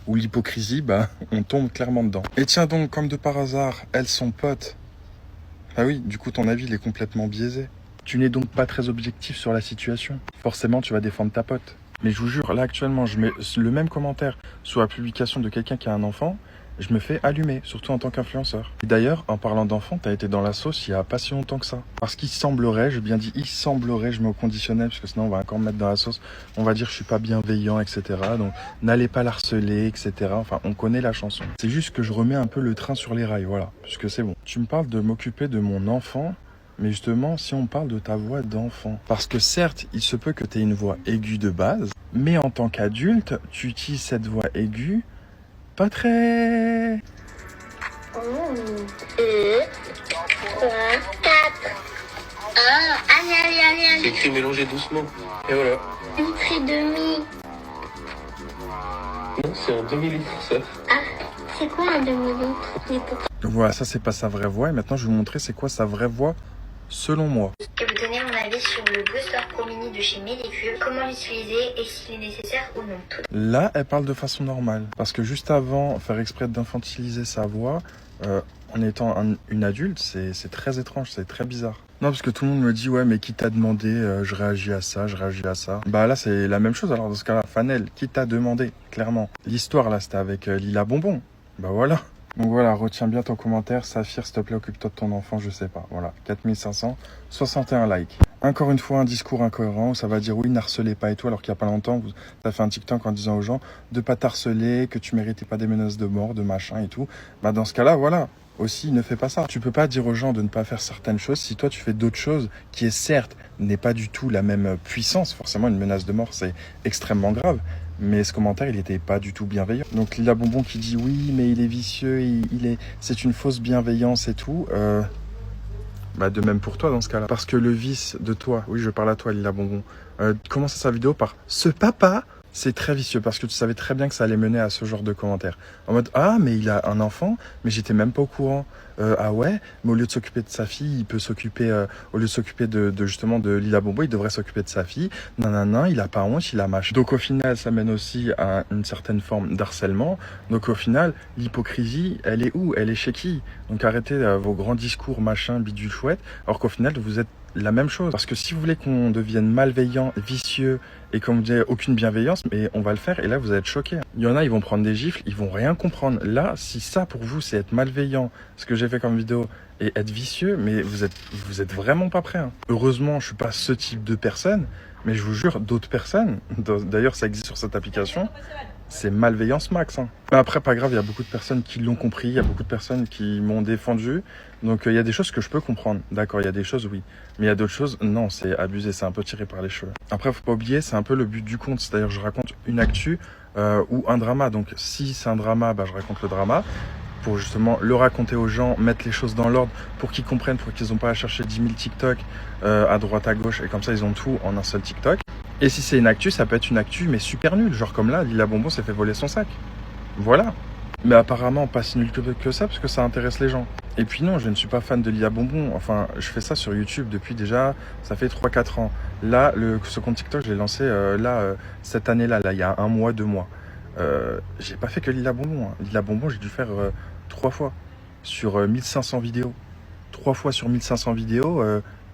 E: Ou l'hypocrisie, on tombe clairement dedans. Et tiens donc, comme de par hasard, elles sont potes. Ah oui, du coup, ton avis, il est complètement biaisé. Tu n'es donc pas très objectif sur la situation. Forcément, tu vas défendre ta pote. Mais je vous jure, là, actuellement, je mets le même commentaire sur la publication de quelqu'un qui a un enfant. Je me fais allumer, surtout en tant qu'influenceur. Et d'ailleurs, en parlant d'enfant, t'as été dans la sauce il y a pas si longtemps que ça. Parce qu'il semblerait, j'ai bien dit il semblerait, je mets au conditionnel, parce que sinon on va encore me mettre dans la sauce. On va dire je suis pas bienveillant, etc. Donc n'allez pas l'harceler, etc. Enfin, on connaît la chanson. C'est juste que je remets un peu le train sur les rails, voilà. Puisque c'est bon. Tu me parles de m'occuper de mon enfant, mais justement, si on parle de ta voix d'enfant. Parce que certes, il se peut que t'aies une voix aiguë de base, mais en tant qu'adulte, tu utilises cette voix aiguë pas très...
C: 2, 3, 4. Allez.
D: C'est écrit mélanger doucement. Et voilà.
C: Un litre et demi.
D: Non, c'est un demi-litre, ça.
C: Ah, c'est quoi un demi-litre?
E: Donc voilà, ça c'est pas sa vraie voix. Et maintenant, je vais vous montrer c'est quoi sa vraie voix selon moi.
C: Je vais vous donner mon avis sur le Booster Pro Mini de chez Medicube, comment l'utiliser et s'il est nécessaire ou non.
E: Là, elle parle de façon normale. Parce que juste avant, faire exprès d'infantiliser sa voix, en étant une adulte, c'est très étrange, c'est très bizarre. Non, parce que tout le monde me dit, ouais, mais qui t'a demandé, je réagis à ça, je réagis à ça. Là, c'est la même chose. Alors, dans ce cas-là, Fanel, qui t'a demandé, clairement. L'histoire, là, c'était avec Lila Bonbon. Voilà. Donc voilà, retiens bien ton commentaire. Saphir, s'il te plaît, occupe-toi de ton enfant, je sais pas. Voilà, 4561 likes. Encore une fois, un discours incohérent où ça va dire oui, n'harcelez pas et tout, alors qu'il y a pas longtemps, t'as fait un TikTok en disant aux gens de pas t'harceler, que tu méritais pas des menaces de mort, de machin et tout. Dans ce cas-là, voilà. Aussi, ne fais pas ça. Tu peux pas dire aux gens de ne pas faire certaines choses si toi tu fais d'autres choses qui est certes n'est pas du tout la même puissance. Forcément, une menace de mort, c'est extrêmement grave. Mais ce commentaire, il était pas du tout bienveillant. Donc Lila Bonbon qui dit oui, mais il est vicieux, c'est une fausse bienveillance et tout. De même pour toi dans ce cas-là. Parce que le vice de toi, oui, je parle à toi, Lila Bonbon, commence sa vidéo par ce papa. C'est très vicieux parce que tu savais très bien que ça allait mener à ce genre de commentaires. En mode, ah, mais il a un enfant, mais j'étais même pas au courant. ah ouais, mais au lieu de s'occuper de sa fille, il peut s'occuper, au lieu de s'occuper justement de Lila Bobo, il devrait s'occuper de sa fille. Nanana, il a pas honte, il a machin. Donc au final, ça mène aussi à une certaine forme d'harcèlement. Donc au final, l'hypocrisie, elle est où? Elle est chez qui? Donc arrêtez vos grands discours, machin, bidule chouette, alors qu'au final, vous êtes la même chose. Parce que si vous voulez qu'on devienne malveillant, vicieux, et comme vous dites, aucune bienveillance, mais on va le faire, et là, vous allez être choqués. Il y en a, ils vont prendre des gifles, ils vont rien comprendre. Là, si ça, pour vous, c'est être malveillant, ce que j'ai fait comme vidéo, et être vicieux, mais vous êtes vraiment pas prêts. Hein. Heureusement, je suis pas ce type de personne, mais je vous jure, d'autres personnes, d'ailleurs, ça existe sur cette application, c'est malveillance max. Hein. Mais après, pas grave, il y a beaucoup de personnes qui l'ont compris, il y a beaucoup de personnes qui m'ont défendu. Donc, il y a des choses que je peux comprendre. D'accord, il y a des choses, oui. Mais il y a d'autres choses, non, c'est abusé, c'est un peu tiré par les cheveux. Après, faut pas oublier, c'est un peu le but du compte. C'est-à-dire, je raconte une actu ou un drama. Donc, si c'est un drama, bah, je raconte le drama pour justement le raconter aux gens, mettre les choses dans l'ordre pour qu'ils comprennent, pour qu'ils n'ont pas à chercher 10 000 TikTok à droite, à gauche. Et comme ça, ils ont tout en un seul TikTok. Et si c'est une actu, ça peut être une actu, mais super nulle. Genre comme là, Lila Bonbon s'est fait voler son sac. Voilà. Mais apparemment, pas si nul que ça, parce que ça intéresse les gens. Et puis non, je ne suis pas fan de Lila Bonbon. Enfin, je fais ça sur YouTube depuis déjà, ça fait 3-4 ans. Là, ce compte TikTok, je l'ai lancé cette année-là, il y a 1 mois, 2 mois. J'ai pas fait que Lila Bonbon. Hein. Lila Bonbon, j'ai dû faire 3 fois sur 1500 vidéos. 3 fois sur 1500 vidéos,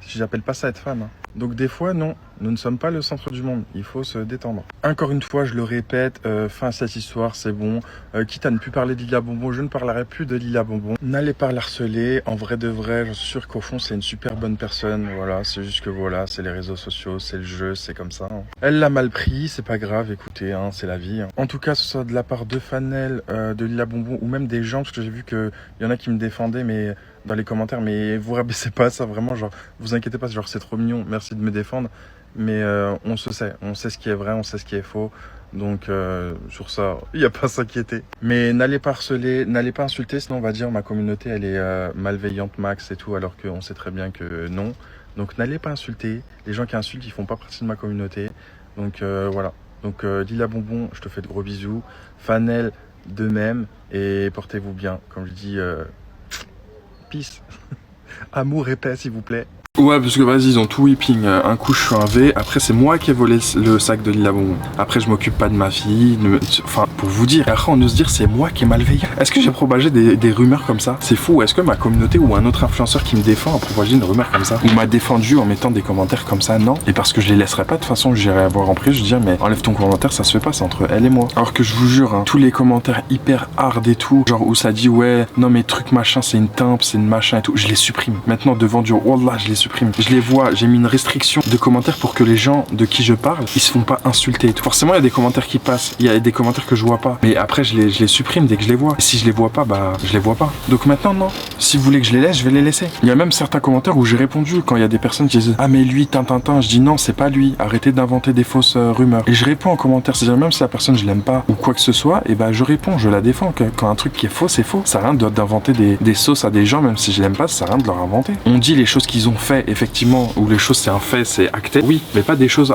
E: j'appelle pas ça être fan. Hein. Donc des fois, non, nous ne sommes pas le centre du monde, il faut se détendre. Encore une fois, je le répète, fin à cette histoire, c'est bon. Quitte à ne plus parler de Lila Bonbon, je ne parlerai plus de Lila Bonbon. N'allez pas l'harceler, en vrai de vrai, je suis sûr qu'au fond, c'est une super bonne personne. Voilà, c'est juste que voilà, c'est les réseaux sociaux, c'est le jeu, c'est comme ça. Hein. Elle l'a mal pris, c'est pas grave, écoutez, hein, c'est la vie. Hein. En tout cas, ce soit de la part de Fanel, de Lila Bonbon, ou même des gens, parce que j'ai vu qu'il y en a qui me défendaient, mais dans les commentaires, mais vous rabaissez pas ça, vraiment, genre, vous inquiétez pas, genre, c'est trop mignon, merci de me défendre, mais on sait ce qui est vrai, on sait ce qui est faux, donc sur ça, il n'y a pas à s'inquiéter. Mais n'allez pas harceler, n'allez pas insulter, sinon on va dire ma communauté, elle est malveillante max et tout, alors qu'on sait très bien que non. Donc n'allez pas insulter, les gens qui insultent, ils font pas partie de ma communauté, donc voilà. Donc Lila Bonbon, je te fais de gros bisous, Fanel de même, et portez-vous bien, comme je dis... Peace. Amour et paix, s'il vous plaît. Ouais, parce que vas-y, ils ont tout whipping. Un coup, je suis un V. Après, c'est moi qui ai volé le sac de Lila Bonbon. Après, je m'occupe pas de ma fille. Enfin, pour vous dire. Et après, on ose se dire, c'est moi qui est malveillant. Est-ce que j'ai propagé des rumeurs comme ça? C'est fou. Est-ce que ma communauté ou un autre influenceur qui me défend a propagé une rumeur comme ça? Ou m'a défendu en mettant des commentaires comme ça? Non. Et parce que je les laisserai pas, de toute façon, j'irai voir en prise. Je dis, mais enlève ton commentaire, ça se fait pas, c'est entre elle et moi. Alors que je vous jure, hein, tous les commentaires hyper hard et tout, genre où ça dit, ouais, non, mais truc machin, c'est une timpe, c'est une machin et tout, je les supprime. Maintenant, devant du wallah, je les supprime. Je les vois, j'ai mis une restriction de commentaires pour que les gens de qui je parle, ils se font pas insulter et tout. Forcément, il y a des commentaires qui passent, il y a des commentaires que je vois pas. Mais après, je les supprime dès que je les vois. Et si je les vois pas, bah, je les vois pas. Donc maintenant, non. Si vous voulez que je les laisse, je vais les laisser. Il y a même certains commentaires où j'ai répondu quand il y a des personnes qui disent, ah, mais lui, tintintin. Je dis non, c'est pas lui. Arrêtez d'inventer des fausses rumeurs. Et je réponds en commentaire. C'est-à-dire, même si la personne, je l'aime pas ou quoi que ce soit, et bah, je réponds, je la défends. Quand un truc qui est faux, c'est faux. Ça sert à rien d'inventer des sauces à des gens, même si je l'aime pas, ça sert à rien de leur inventer. On dit les choses qu'ils ont fait, effectivement, ou les choses c'est un fait, c'est acté. Oui, mais pas des choses,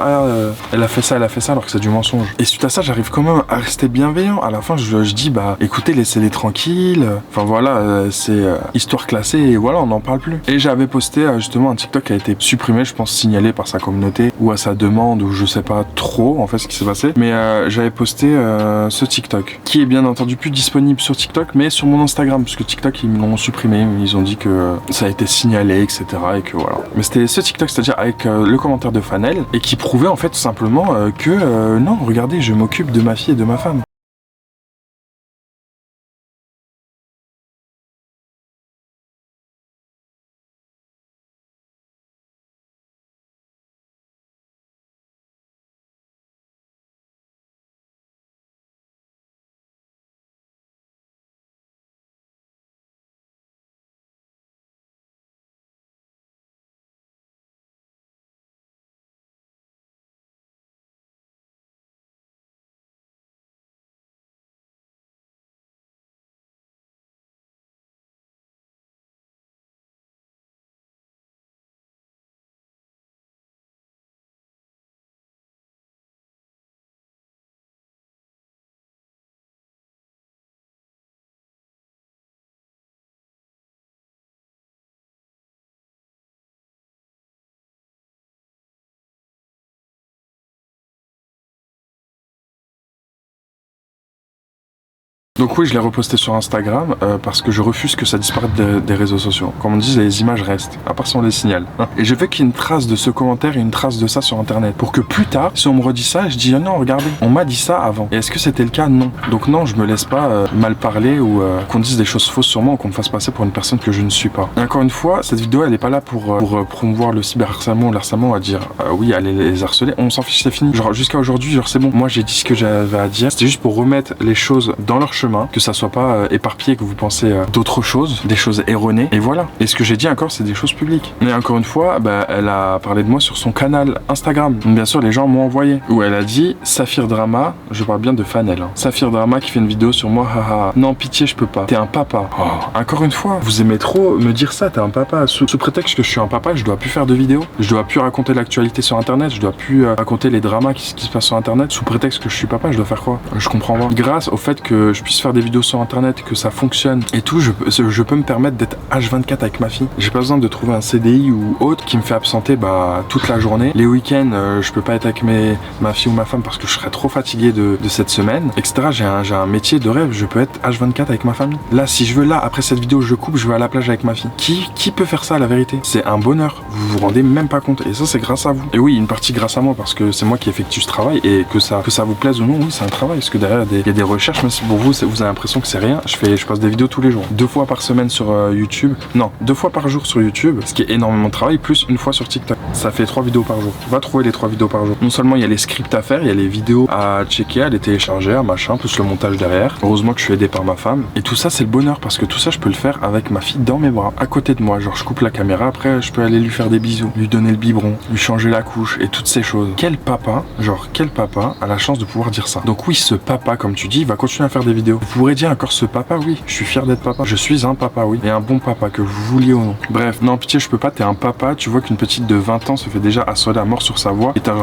E: elle a fait ça, alors que c'est du mensonge. Et suite à ça, j'arrive quand même à rester bienveillant. À la fin, je dis, bah, écoutez, laissez-les tranquilles. Enfin voilà, c'est histoire classée et voilà, on n'en parle plus. Et j'avais posté justement un TikTok qui a été supprimé, je pense, signalé par sa communauté ou à sa demande ou je sais pas trop en fait ce qui s'est passé. Mais j'avais posté ce TikTok qui est bien entendu plus disponible sur TikTok, mais sur mon Instagram, parce que TikTok ils me l'ont supprimé. Ils ont dit que ça a été signalé, etc. Et que voilà. Mais c'était ce TikTok, c'est-à-dire avec le commentaire de Fanel et qui prouvait en fait tout simplement que non, regardez, je m'occupe de ma fille et de ma femme. Donc oui, je l'ai reposté sur Instagram parce que je refuse que ça disparaisse des réseaux sociaux. Comme on dit, les images restent, à part si on les signale. Et je veux qu'il y ait une trace de ce commentaire et une trace de ça sur Internet. Pour que plus tard, si on me redit ça, je dis oh non, regardez, on m'a dit ça avant. Et est-ce que c'était le cas? Non. Donc non, je me laisse pas mal parler ou qu'on dise des choses fausses sur moi ou qu'on me fasse passer pour une personne que je ne suis pas. Et encore une fois, cette vidéo, elle est pas là pour promouvoir le cyberharcèlement ou le harcèlement, à dire oui, allez les harceler. On s'en fiche, c'est fini. Genre jusqu'à aujourd'hui, genre c'est bon. Moi, j'ai dit ce que j'avais à dire. C'était juste pour remettre les choses dans leur chemin, que ça soit pas éparpillé, que vous pensez d'autres choses, des choses erronées, et voilà. Et ce que j'ai dit encore, c'est des choses publiques. Mais encore une fois, elle a parlé de moi sur son canal Instagram. Bien sûr, les gens m'ont envoyé, où elle a dit Saphir Drama, je parle bien de Fanel, hein. Saphir Drama qui fait une vidéo sur moi, haha, non pitié, je peux pas, t'es un papa. Oh, encore une fois, vous aimez trop me dire ça, t'es un papa, sous prétexte que je suis un papa, je dois plus faire de vidéos, je dois plus raconter l'actualité sur Internet, je dois plus raconter les dramas qui se passent sur Internet, sous prétexte que je suis papa, je dois faire quoi? Je comprends pas. Grâce au fait que je puisse faire des vidéos sur Internet, que ça fonctionne et tout, je peux me permettre d'être H24 avec ma fille. J'ai pas besoin de trouver un CDI ou autre qui me fait absenter toute la journée. Les week-ends, je peux pas être avec ma fille ou ma femme parce que je serais trop fatigué de cette semaine, etc. J'ai un métier de rêve, je peux être H24 avec ma famille. Là, si je veux, là, après cette vidéo, je coupe, je vais à la plage avec ma fille. Qui peut faire ça, la vérité? C'est un bonheur. Vous vous rendez même pas compte. Et ça, c'est grâce à vous. Et oui, une partie grâce à moi parce que c'est moi qui effectue ce travail et que ça vous plaise ou non, oui, c'est un travail. Parce que derrière, il y a des recherches, même si pour vous avez l'impression que c'est rien. Je passe des vidéos tous les jours. 2 fois par semaine sur YouTube. Non, 2 fois par jour sur YouTube, ce qui est énormément de travail, plus 1 fois sur TikTok. Ça fait 3 vidéos par jour. Va trouver les 3 vidéos par jour. Non seulement il y a les scripts à faire, il y a les vidéos à checker, à les télécharger, à machin, plus le montage derrière. Heureusement que je suis aidé par ma femme. Et tout ça, c'est le bonheur parce que tout ça, je peux le faire avec ma fille dans mes bras, à côté de moi. Genre, je coupe la caméra, après, je peux aller lui faire des bisous, lui donner le biberon, lui changer la couche et toutes ces choses. Quel papa a la chance de pouvoir dire ça? Donc oui, ce papa, comme tu dis, va continuer à faire des vidéos. Vous pourrez dire encore ce papa, oui, je suis fier d'être papa. Je suis un papa, oui. Et un bon papa, que vous vouliez ou non. Bref, non, pitié, je peux pas, t'es un papa, tu vois qu'une petite de 20 ans se fait déjà harceler à mort sur sa voix et t'en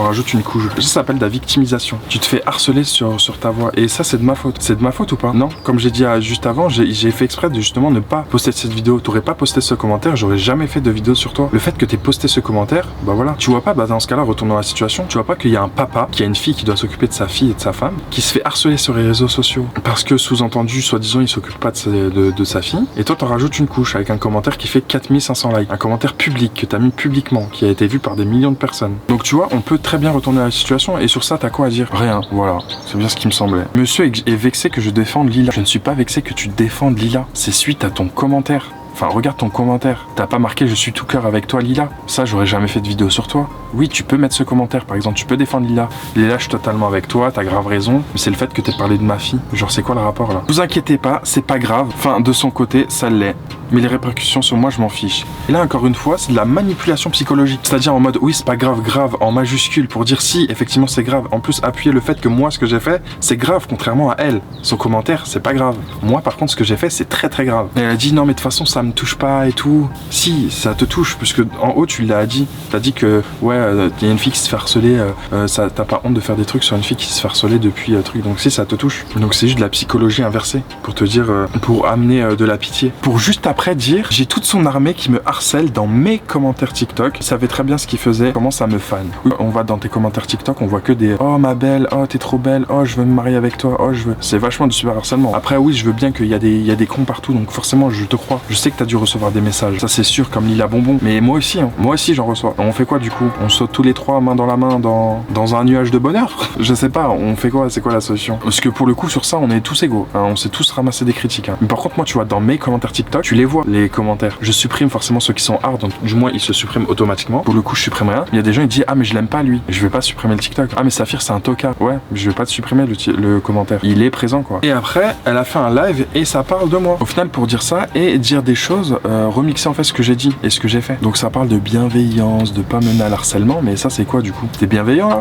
E: rajoutes une couche. Ça s'appelle de la victimisation. Tu te fais harceler sur ta voix. Et ça, c'est de ma faute. C'est de ma faute ou pas? Non. Comme j'ai dit juste avant, j'ai fait exprès de justement ne pas poster cette vidéo. T'aurais pas posté ce commentaire, j'aurais jamais fait de vidéo sur toi. Le fait que t'aies posté ce commentaire, voilà. Tu vois pas, dans ce cas-là, retournons à la situation, tu vois pas qu'il y a un papa qui a une fille qui doit s'occuper de sa fille et de sa femme, qui se fait harceler sur les réseaux sociaux. Parce que, sous-entendu, soi-disant, il s'occupe pas de sa fille. Et toi, t'en rajoutes une couche avec un commentaire qui fait 4500 likes. Un commentaire public que t'as mis publiquement, qui a été vu par des millions de personnes. Donc tu vois, on peut très bien retourner à la situation et sur ça, t'as quoi à dire? Rien, voilà. C'est bien ce qui me semblait. Monsieur est vexé que je défende Lila. Je ne suis pas vexé que tu défendes Lila. C'est suite à ton commentaire. Enfin, regarde ton commentaire. T'as pas marqué je suis tout cœur avec toi, Lila. Ça, j'aurais jamais fait de vidéo sur toi. Oui, tu peux mettre ce commentaire, par exemple. Tu peux défendre Lila. Lila, je suis totalement avec toi, t'as grave raison. Mais c'est le fait que t'aies parlé de ma fille. Genre, c'est quoi le rapport là? Vous inquiétez pas, c'est pas grave. Enfin, de son côté, ça l'est. Mais les répercussions sur moi, je m'en fiche. Et là, encore une fois, c'est de la manipulation psychologique. C'est-à-dire en mode, oui, c'est pas grave, grave, en majuscule, pour dire si, effectivement, c'est grave. En plus, appuyer le fait que moi, ce que j'ai fait, c'est grave, contrairement à elle. Son commentaire, c'est pas grave. Moi, par contre, ce que j'ai fait, c'est très très grave. Et elle a dit, non, mais de toute façon, ça me touche pas et tout. Si, ça te touche, puisque en haut, tu l'as dit. T'as dit que, ouais, y a une fille qui se fait harceler, t'as pas honte de faire des trucs sur une fille qui se fait harceler depuis truc. Donc, si, ça te touche. Donc, c'est juste de la psychologie inversée. Pour te dire, pour amener de la pitié. Pour juste après dire, j'ai toute son armée qui me harcèle dans mes commentaires TikTok. Il savait très bien ce qu'il faisait, comment ça me fan. Oui, on va dans tes commentaires TikTok, on voit que des oh ma belle, oh t'es trop belle, oh je veux me marier avec toi, oh je veux. C'est vachement du super harcèlement. Après oui, je veux bien qu'il y a des cons partout, donc forcément je te crois. Je sais que t'as dû recevoir des messages, ça c'est sûr, comme Lila Bonbon. Mais moi aussi, j'en reçois. On fait quoi du coup? On saute tous les trois main dans la main dans un nuage de bonheur? Je sais pas, on fait quoi? C'est quoi la solution? Parce que pour le coup sur ça on est tous égaux, hein, on sait tous ramasser des critiques. Hein. Mais par contre moi tu vois dans mes commentaires TikTok, tu les vois les commentaires. Je supprime forcément ceux qui sont hard, donc du moins ils se suppriment automatiquement. Pour le coup je supprime rien. Il y a des gens qui disent ah mais je l'aime pas lui, je vais pas supprimer le TikTok. Ah mais Saphir c'est un tocard. Ouais, je vais pas te supprimer le commentaire. Il est présent quoi. Et après elle a fait un live et ça parle de moi. Au final pour dire ça et dire des choses, remixer en fait ce que j'ai dit et ce que j'ai fait. Donc ça parle de bienveillance, de pas mener à l'harcèlement, mais ça c'est quoi du coup? T'es bienveillant là?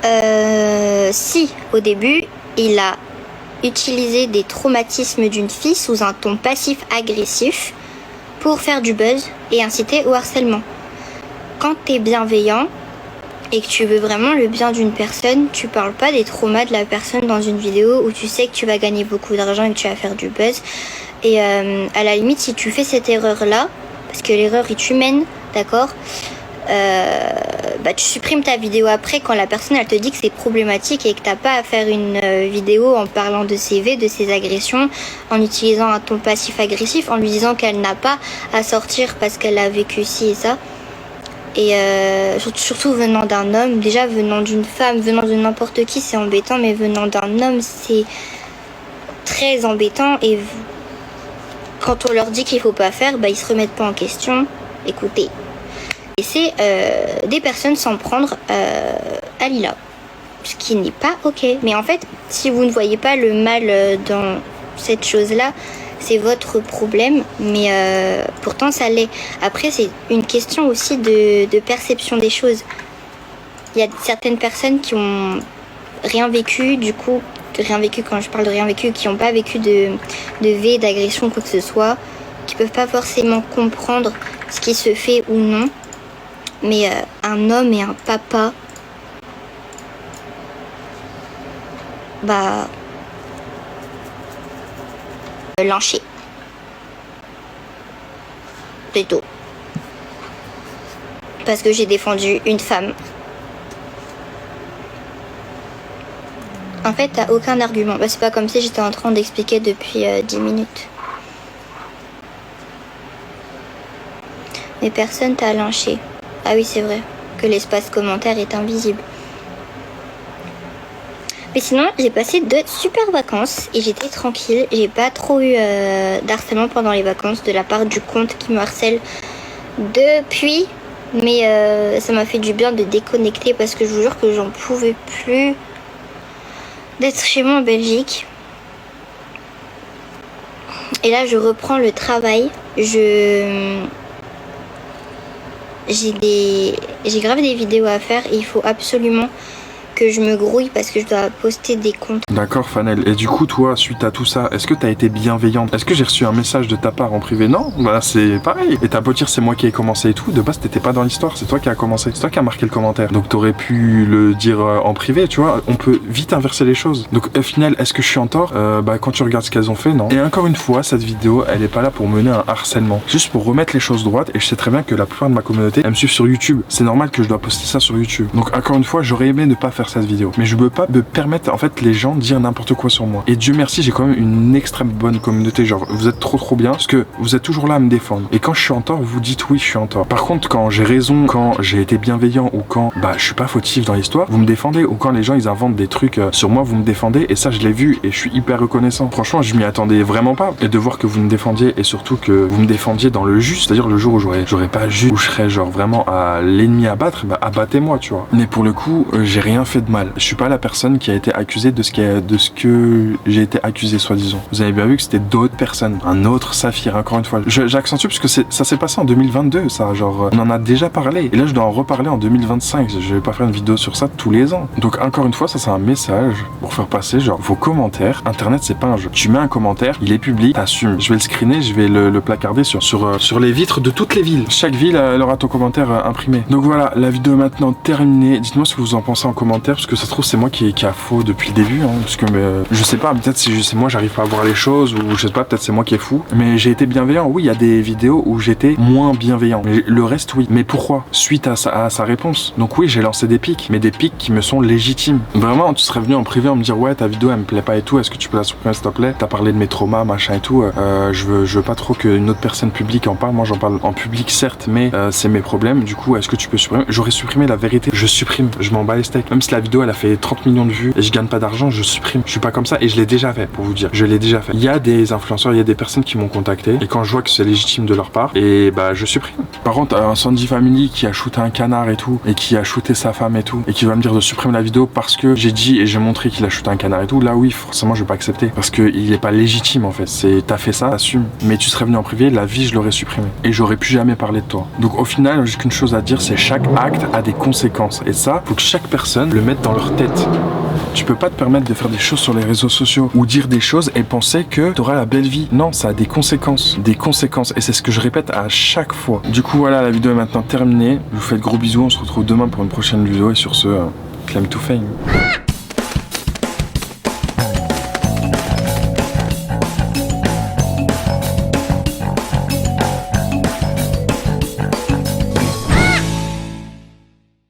F: Si, au début il a utilisé des traumatismes d'une fille sous un ton passif-agressif pour faire du buzz et inciter au harcèlement. Quand t'es bienveillant et que tu veux vraiment le bien d'une personne, tu parles pas des traumas de la personne dans une vidéo où tu sais que tu vas gagner beaucoup d'argent et que tu vas faire du buzz. Et à la limite, si tu fais cette erreur-là, parce que l'erreur est humaine, d'accord, tu supprimes ta vidéo après quand la personne elle te dit que c'est problématique et que t'as pas à faire une vidéo en parlant de ses de ses agressions, en utilisant un ton passif-agressif, en lui disant qu'elle n'a pas à sortir parce qu'elle a vécu ci et ça. Et surtout venant d'un homme, déjà venant d'une femme, venant de n'importe qui c'est embêtant, mais venant d'un homme c'est très embêtant. Et quand on leur dit qu'il faut pas faire, ils se remettent pas en question. Écoutez, laissez des personnes s'en prendre à Lila, ce qui n'est pas ok. Mais en fait, si vous ne voyez pas le mal dans cette chose-là, c'est votre problème, mais pourtant ça l'est. Après, c'est une question aussi de perception des choses. Il y a certaines personnes qui ont rien vécu, du coup, rien vécu, quand je parle de rien vécu, qui n'ont pas vécu de V, d'agression, quoi que ce soit, qui peuvent pas forcément comprendre ce qui se fait ou non. Mais un homme et un papa, lynché. Plutôt. Parce que j'ai défendu une femme. En fait, t'as aucun argument. C'est pas comme si j'étais en train d'expliquer depuis 10 minutes. Mais personne t'a lynché. Ah oui, c'est vrai que l'espace commentaire est invisible. Mais sinon, j'ai passé de super vacances et j'étais tranquille. J'ai pas trop eu d'harcèlement pendant les vacances de la part du compte qui me harcèle depuis. Mais ça m'a fait du bien de déconnecter parce que je vous jure que j'en pouvais plus d'être chez moi en Belgique. Et là, je reprends le travail. J'ai grave des vidéos à faire et il faut absolument que je me grouille parce que je dois poster des comptes.
E: D'accord, Fanel. Et du coup, toi, suite à tout ça, est-ce que t'as été bienveillante? Est-ce que j'ai reçu un message de ta part en privé? Non, c'est pareil. Et t'as beau dire c'est moi qui ai commencé et tout, de base t'étais pas dans l'histoire, c'est toi qui as commencé, c'est toi qui as marqué le commentaire. Donc t'aurais pu le dire en privé, tu vois. On peut vite inverser les choses. Donc au final, est-ce que je suis en tort? Quand tu regardes ce qu'elles ont fait, non. Et encore une fois, cette vidéo, elle est pas là pour mener un harcèlement, juste pour remettre les choses droites. Et je sais très bien que la plupart de ma communauté, elle me suit sur YouTube. C'est normal que je dois poster ça sur YouTube. Donc encore une fois, j'aurais aimé ne pas faire cette vidéo, mais je peux pas me permettre en fait les gens de dire n'importe quoi sur moi. Et Dieu merci, j'ai quand même une extrême bonne communauté. Genre vous êtes trop bien parce que vous êtes toujours là à me défendre. Et quand je suis en tort, vous dites oui, je suis en tort. Par contre, quand j'ai raison, quand j'ai été bienveillant ou quand je suis pas fautif dans l'histoire, vous me défendez. Ou quand les gens ils inventent des trucs sur moi, vous me défendez. Et ça, je l'ai vu et je suis hyper reconnaissant. Franchement, je m'y attendais vraiment pas. Et de voir que vous me défendiez et surtout que vous me défendiez dans le juste, c'est-à-dire le jour où j'aurais pas juste, où je serais genre vraiment à l'ennemi à battre, abattez-moi, tu vois. Mais pour le coup, j'ai rien fait de mal. Je suis pas la personne qui a été accusée de ce que j'ai été accusé, soi-disant. Vous avez bien vu que c'était d'autres personnes. Un autre Saphir, encore une fois. J'accentue parce que ça s'est passé en 2022, ça. Genre, on en a déjà parlé. Et là, je dois en reparler en 2025. Je vais pas faire une vidéo sur ça tous les ans. Donc, encore une fois, ça, c'est un message pour faire passer, genre, vos commentaires. Internet, c'est pas un jeu. Tu mets un commentaire, il est public, t'assumes. Je vais le screener, je vais le placarder sur les vitres de toutes les villes. Chaque ville, elle aura ton commentaire imprimé. Donc voilà, la vidéo est maintenant terminée. Dites-moi ce que vous en pensez en commentaire, parce que ça se trouve, c'est moi qui a faux depuis le début, parce que je sais pas, peut-être si c'est moi j'arrive pas à voir les choses, ou je sais pas, peut-être c'est moi qui est fou, mais j'ai été bienveillant. Oui, il y a des vidéos où j'étais moins bienveillant, mais le reste oui. Mais pourquoi? Suite à sa réponse. Donc oui, j'ai lancé des pics, mais des pics qui me sont légitimes. Vraiment, tu serais venu en privé en me dire ouais, ta vidéo elle me plaît pas et tout, est-ce que tu peux la supprimer s'il te plaît? T'as parlé de mes traumas, machin et tout, je veux pas trop qu'une autre personne publique en parle. Moi j'en parle en public certes, mais c'est mes problèmes. Du coup, est-ce que tu peux supprimer? J'aurais supprimé, la vérité, je supprime, je m'en bats les steaks. Même si la vidéo elle a fait 30 millions de vues et je gagne pas d'argent, je supprime. Je suis pas comme ça et je l'ai déjà fait, pour vous dire. Je l'ai déjà fait. Il y a des influenceurs, il y a des personnes qui m'ont contacté et quand je vois que c'est légitime de leur part, et je supprime. Par contre, un Sandy Family qui a shooté un canard et tout, et qui a shooté sa femme et tout, et qui va me dire de supprimer la vidéo parce que j'ai dit et j'ai montré qu'il a shooté un canard et tout, là oui, forcément je vais pas accepter. Parce qu'il est pas légitime en fait. T'as fait ça, t'assumes. Mais tu serais venu en privé, la vie je l'aurais supprimé. Et j'aurais plus jamais parlé de toi. Donc au final, j'ai qu'une chose à dire, c'est chaque acte a des conséquences. Et ça, faut que chaque personne le mette dans leur tête. Tu peux pas te permettre de faire des choses sur les réseaux sociaux ou dire des choses et penser que t'auras la belle vie. Non, ça a des conséquences. Des conséquences. Et c'est ce que je répète à chaque fois. Du coup, voilà, la vidéo est maintenant terminée. Je vous fais de gros bisous. On se retrouve demain pour une prochaine vidéo. Et sur ce, claim to fame.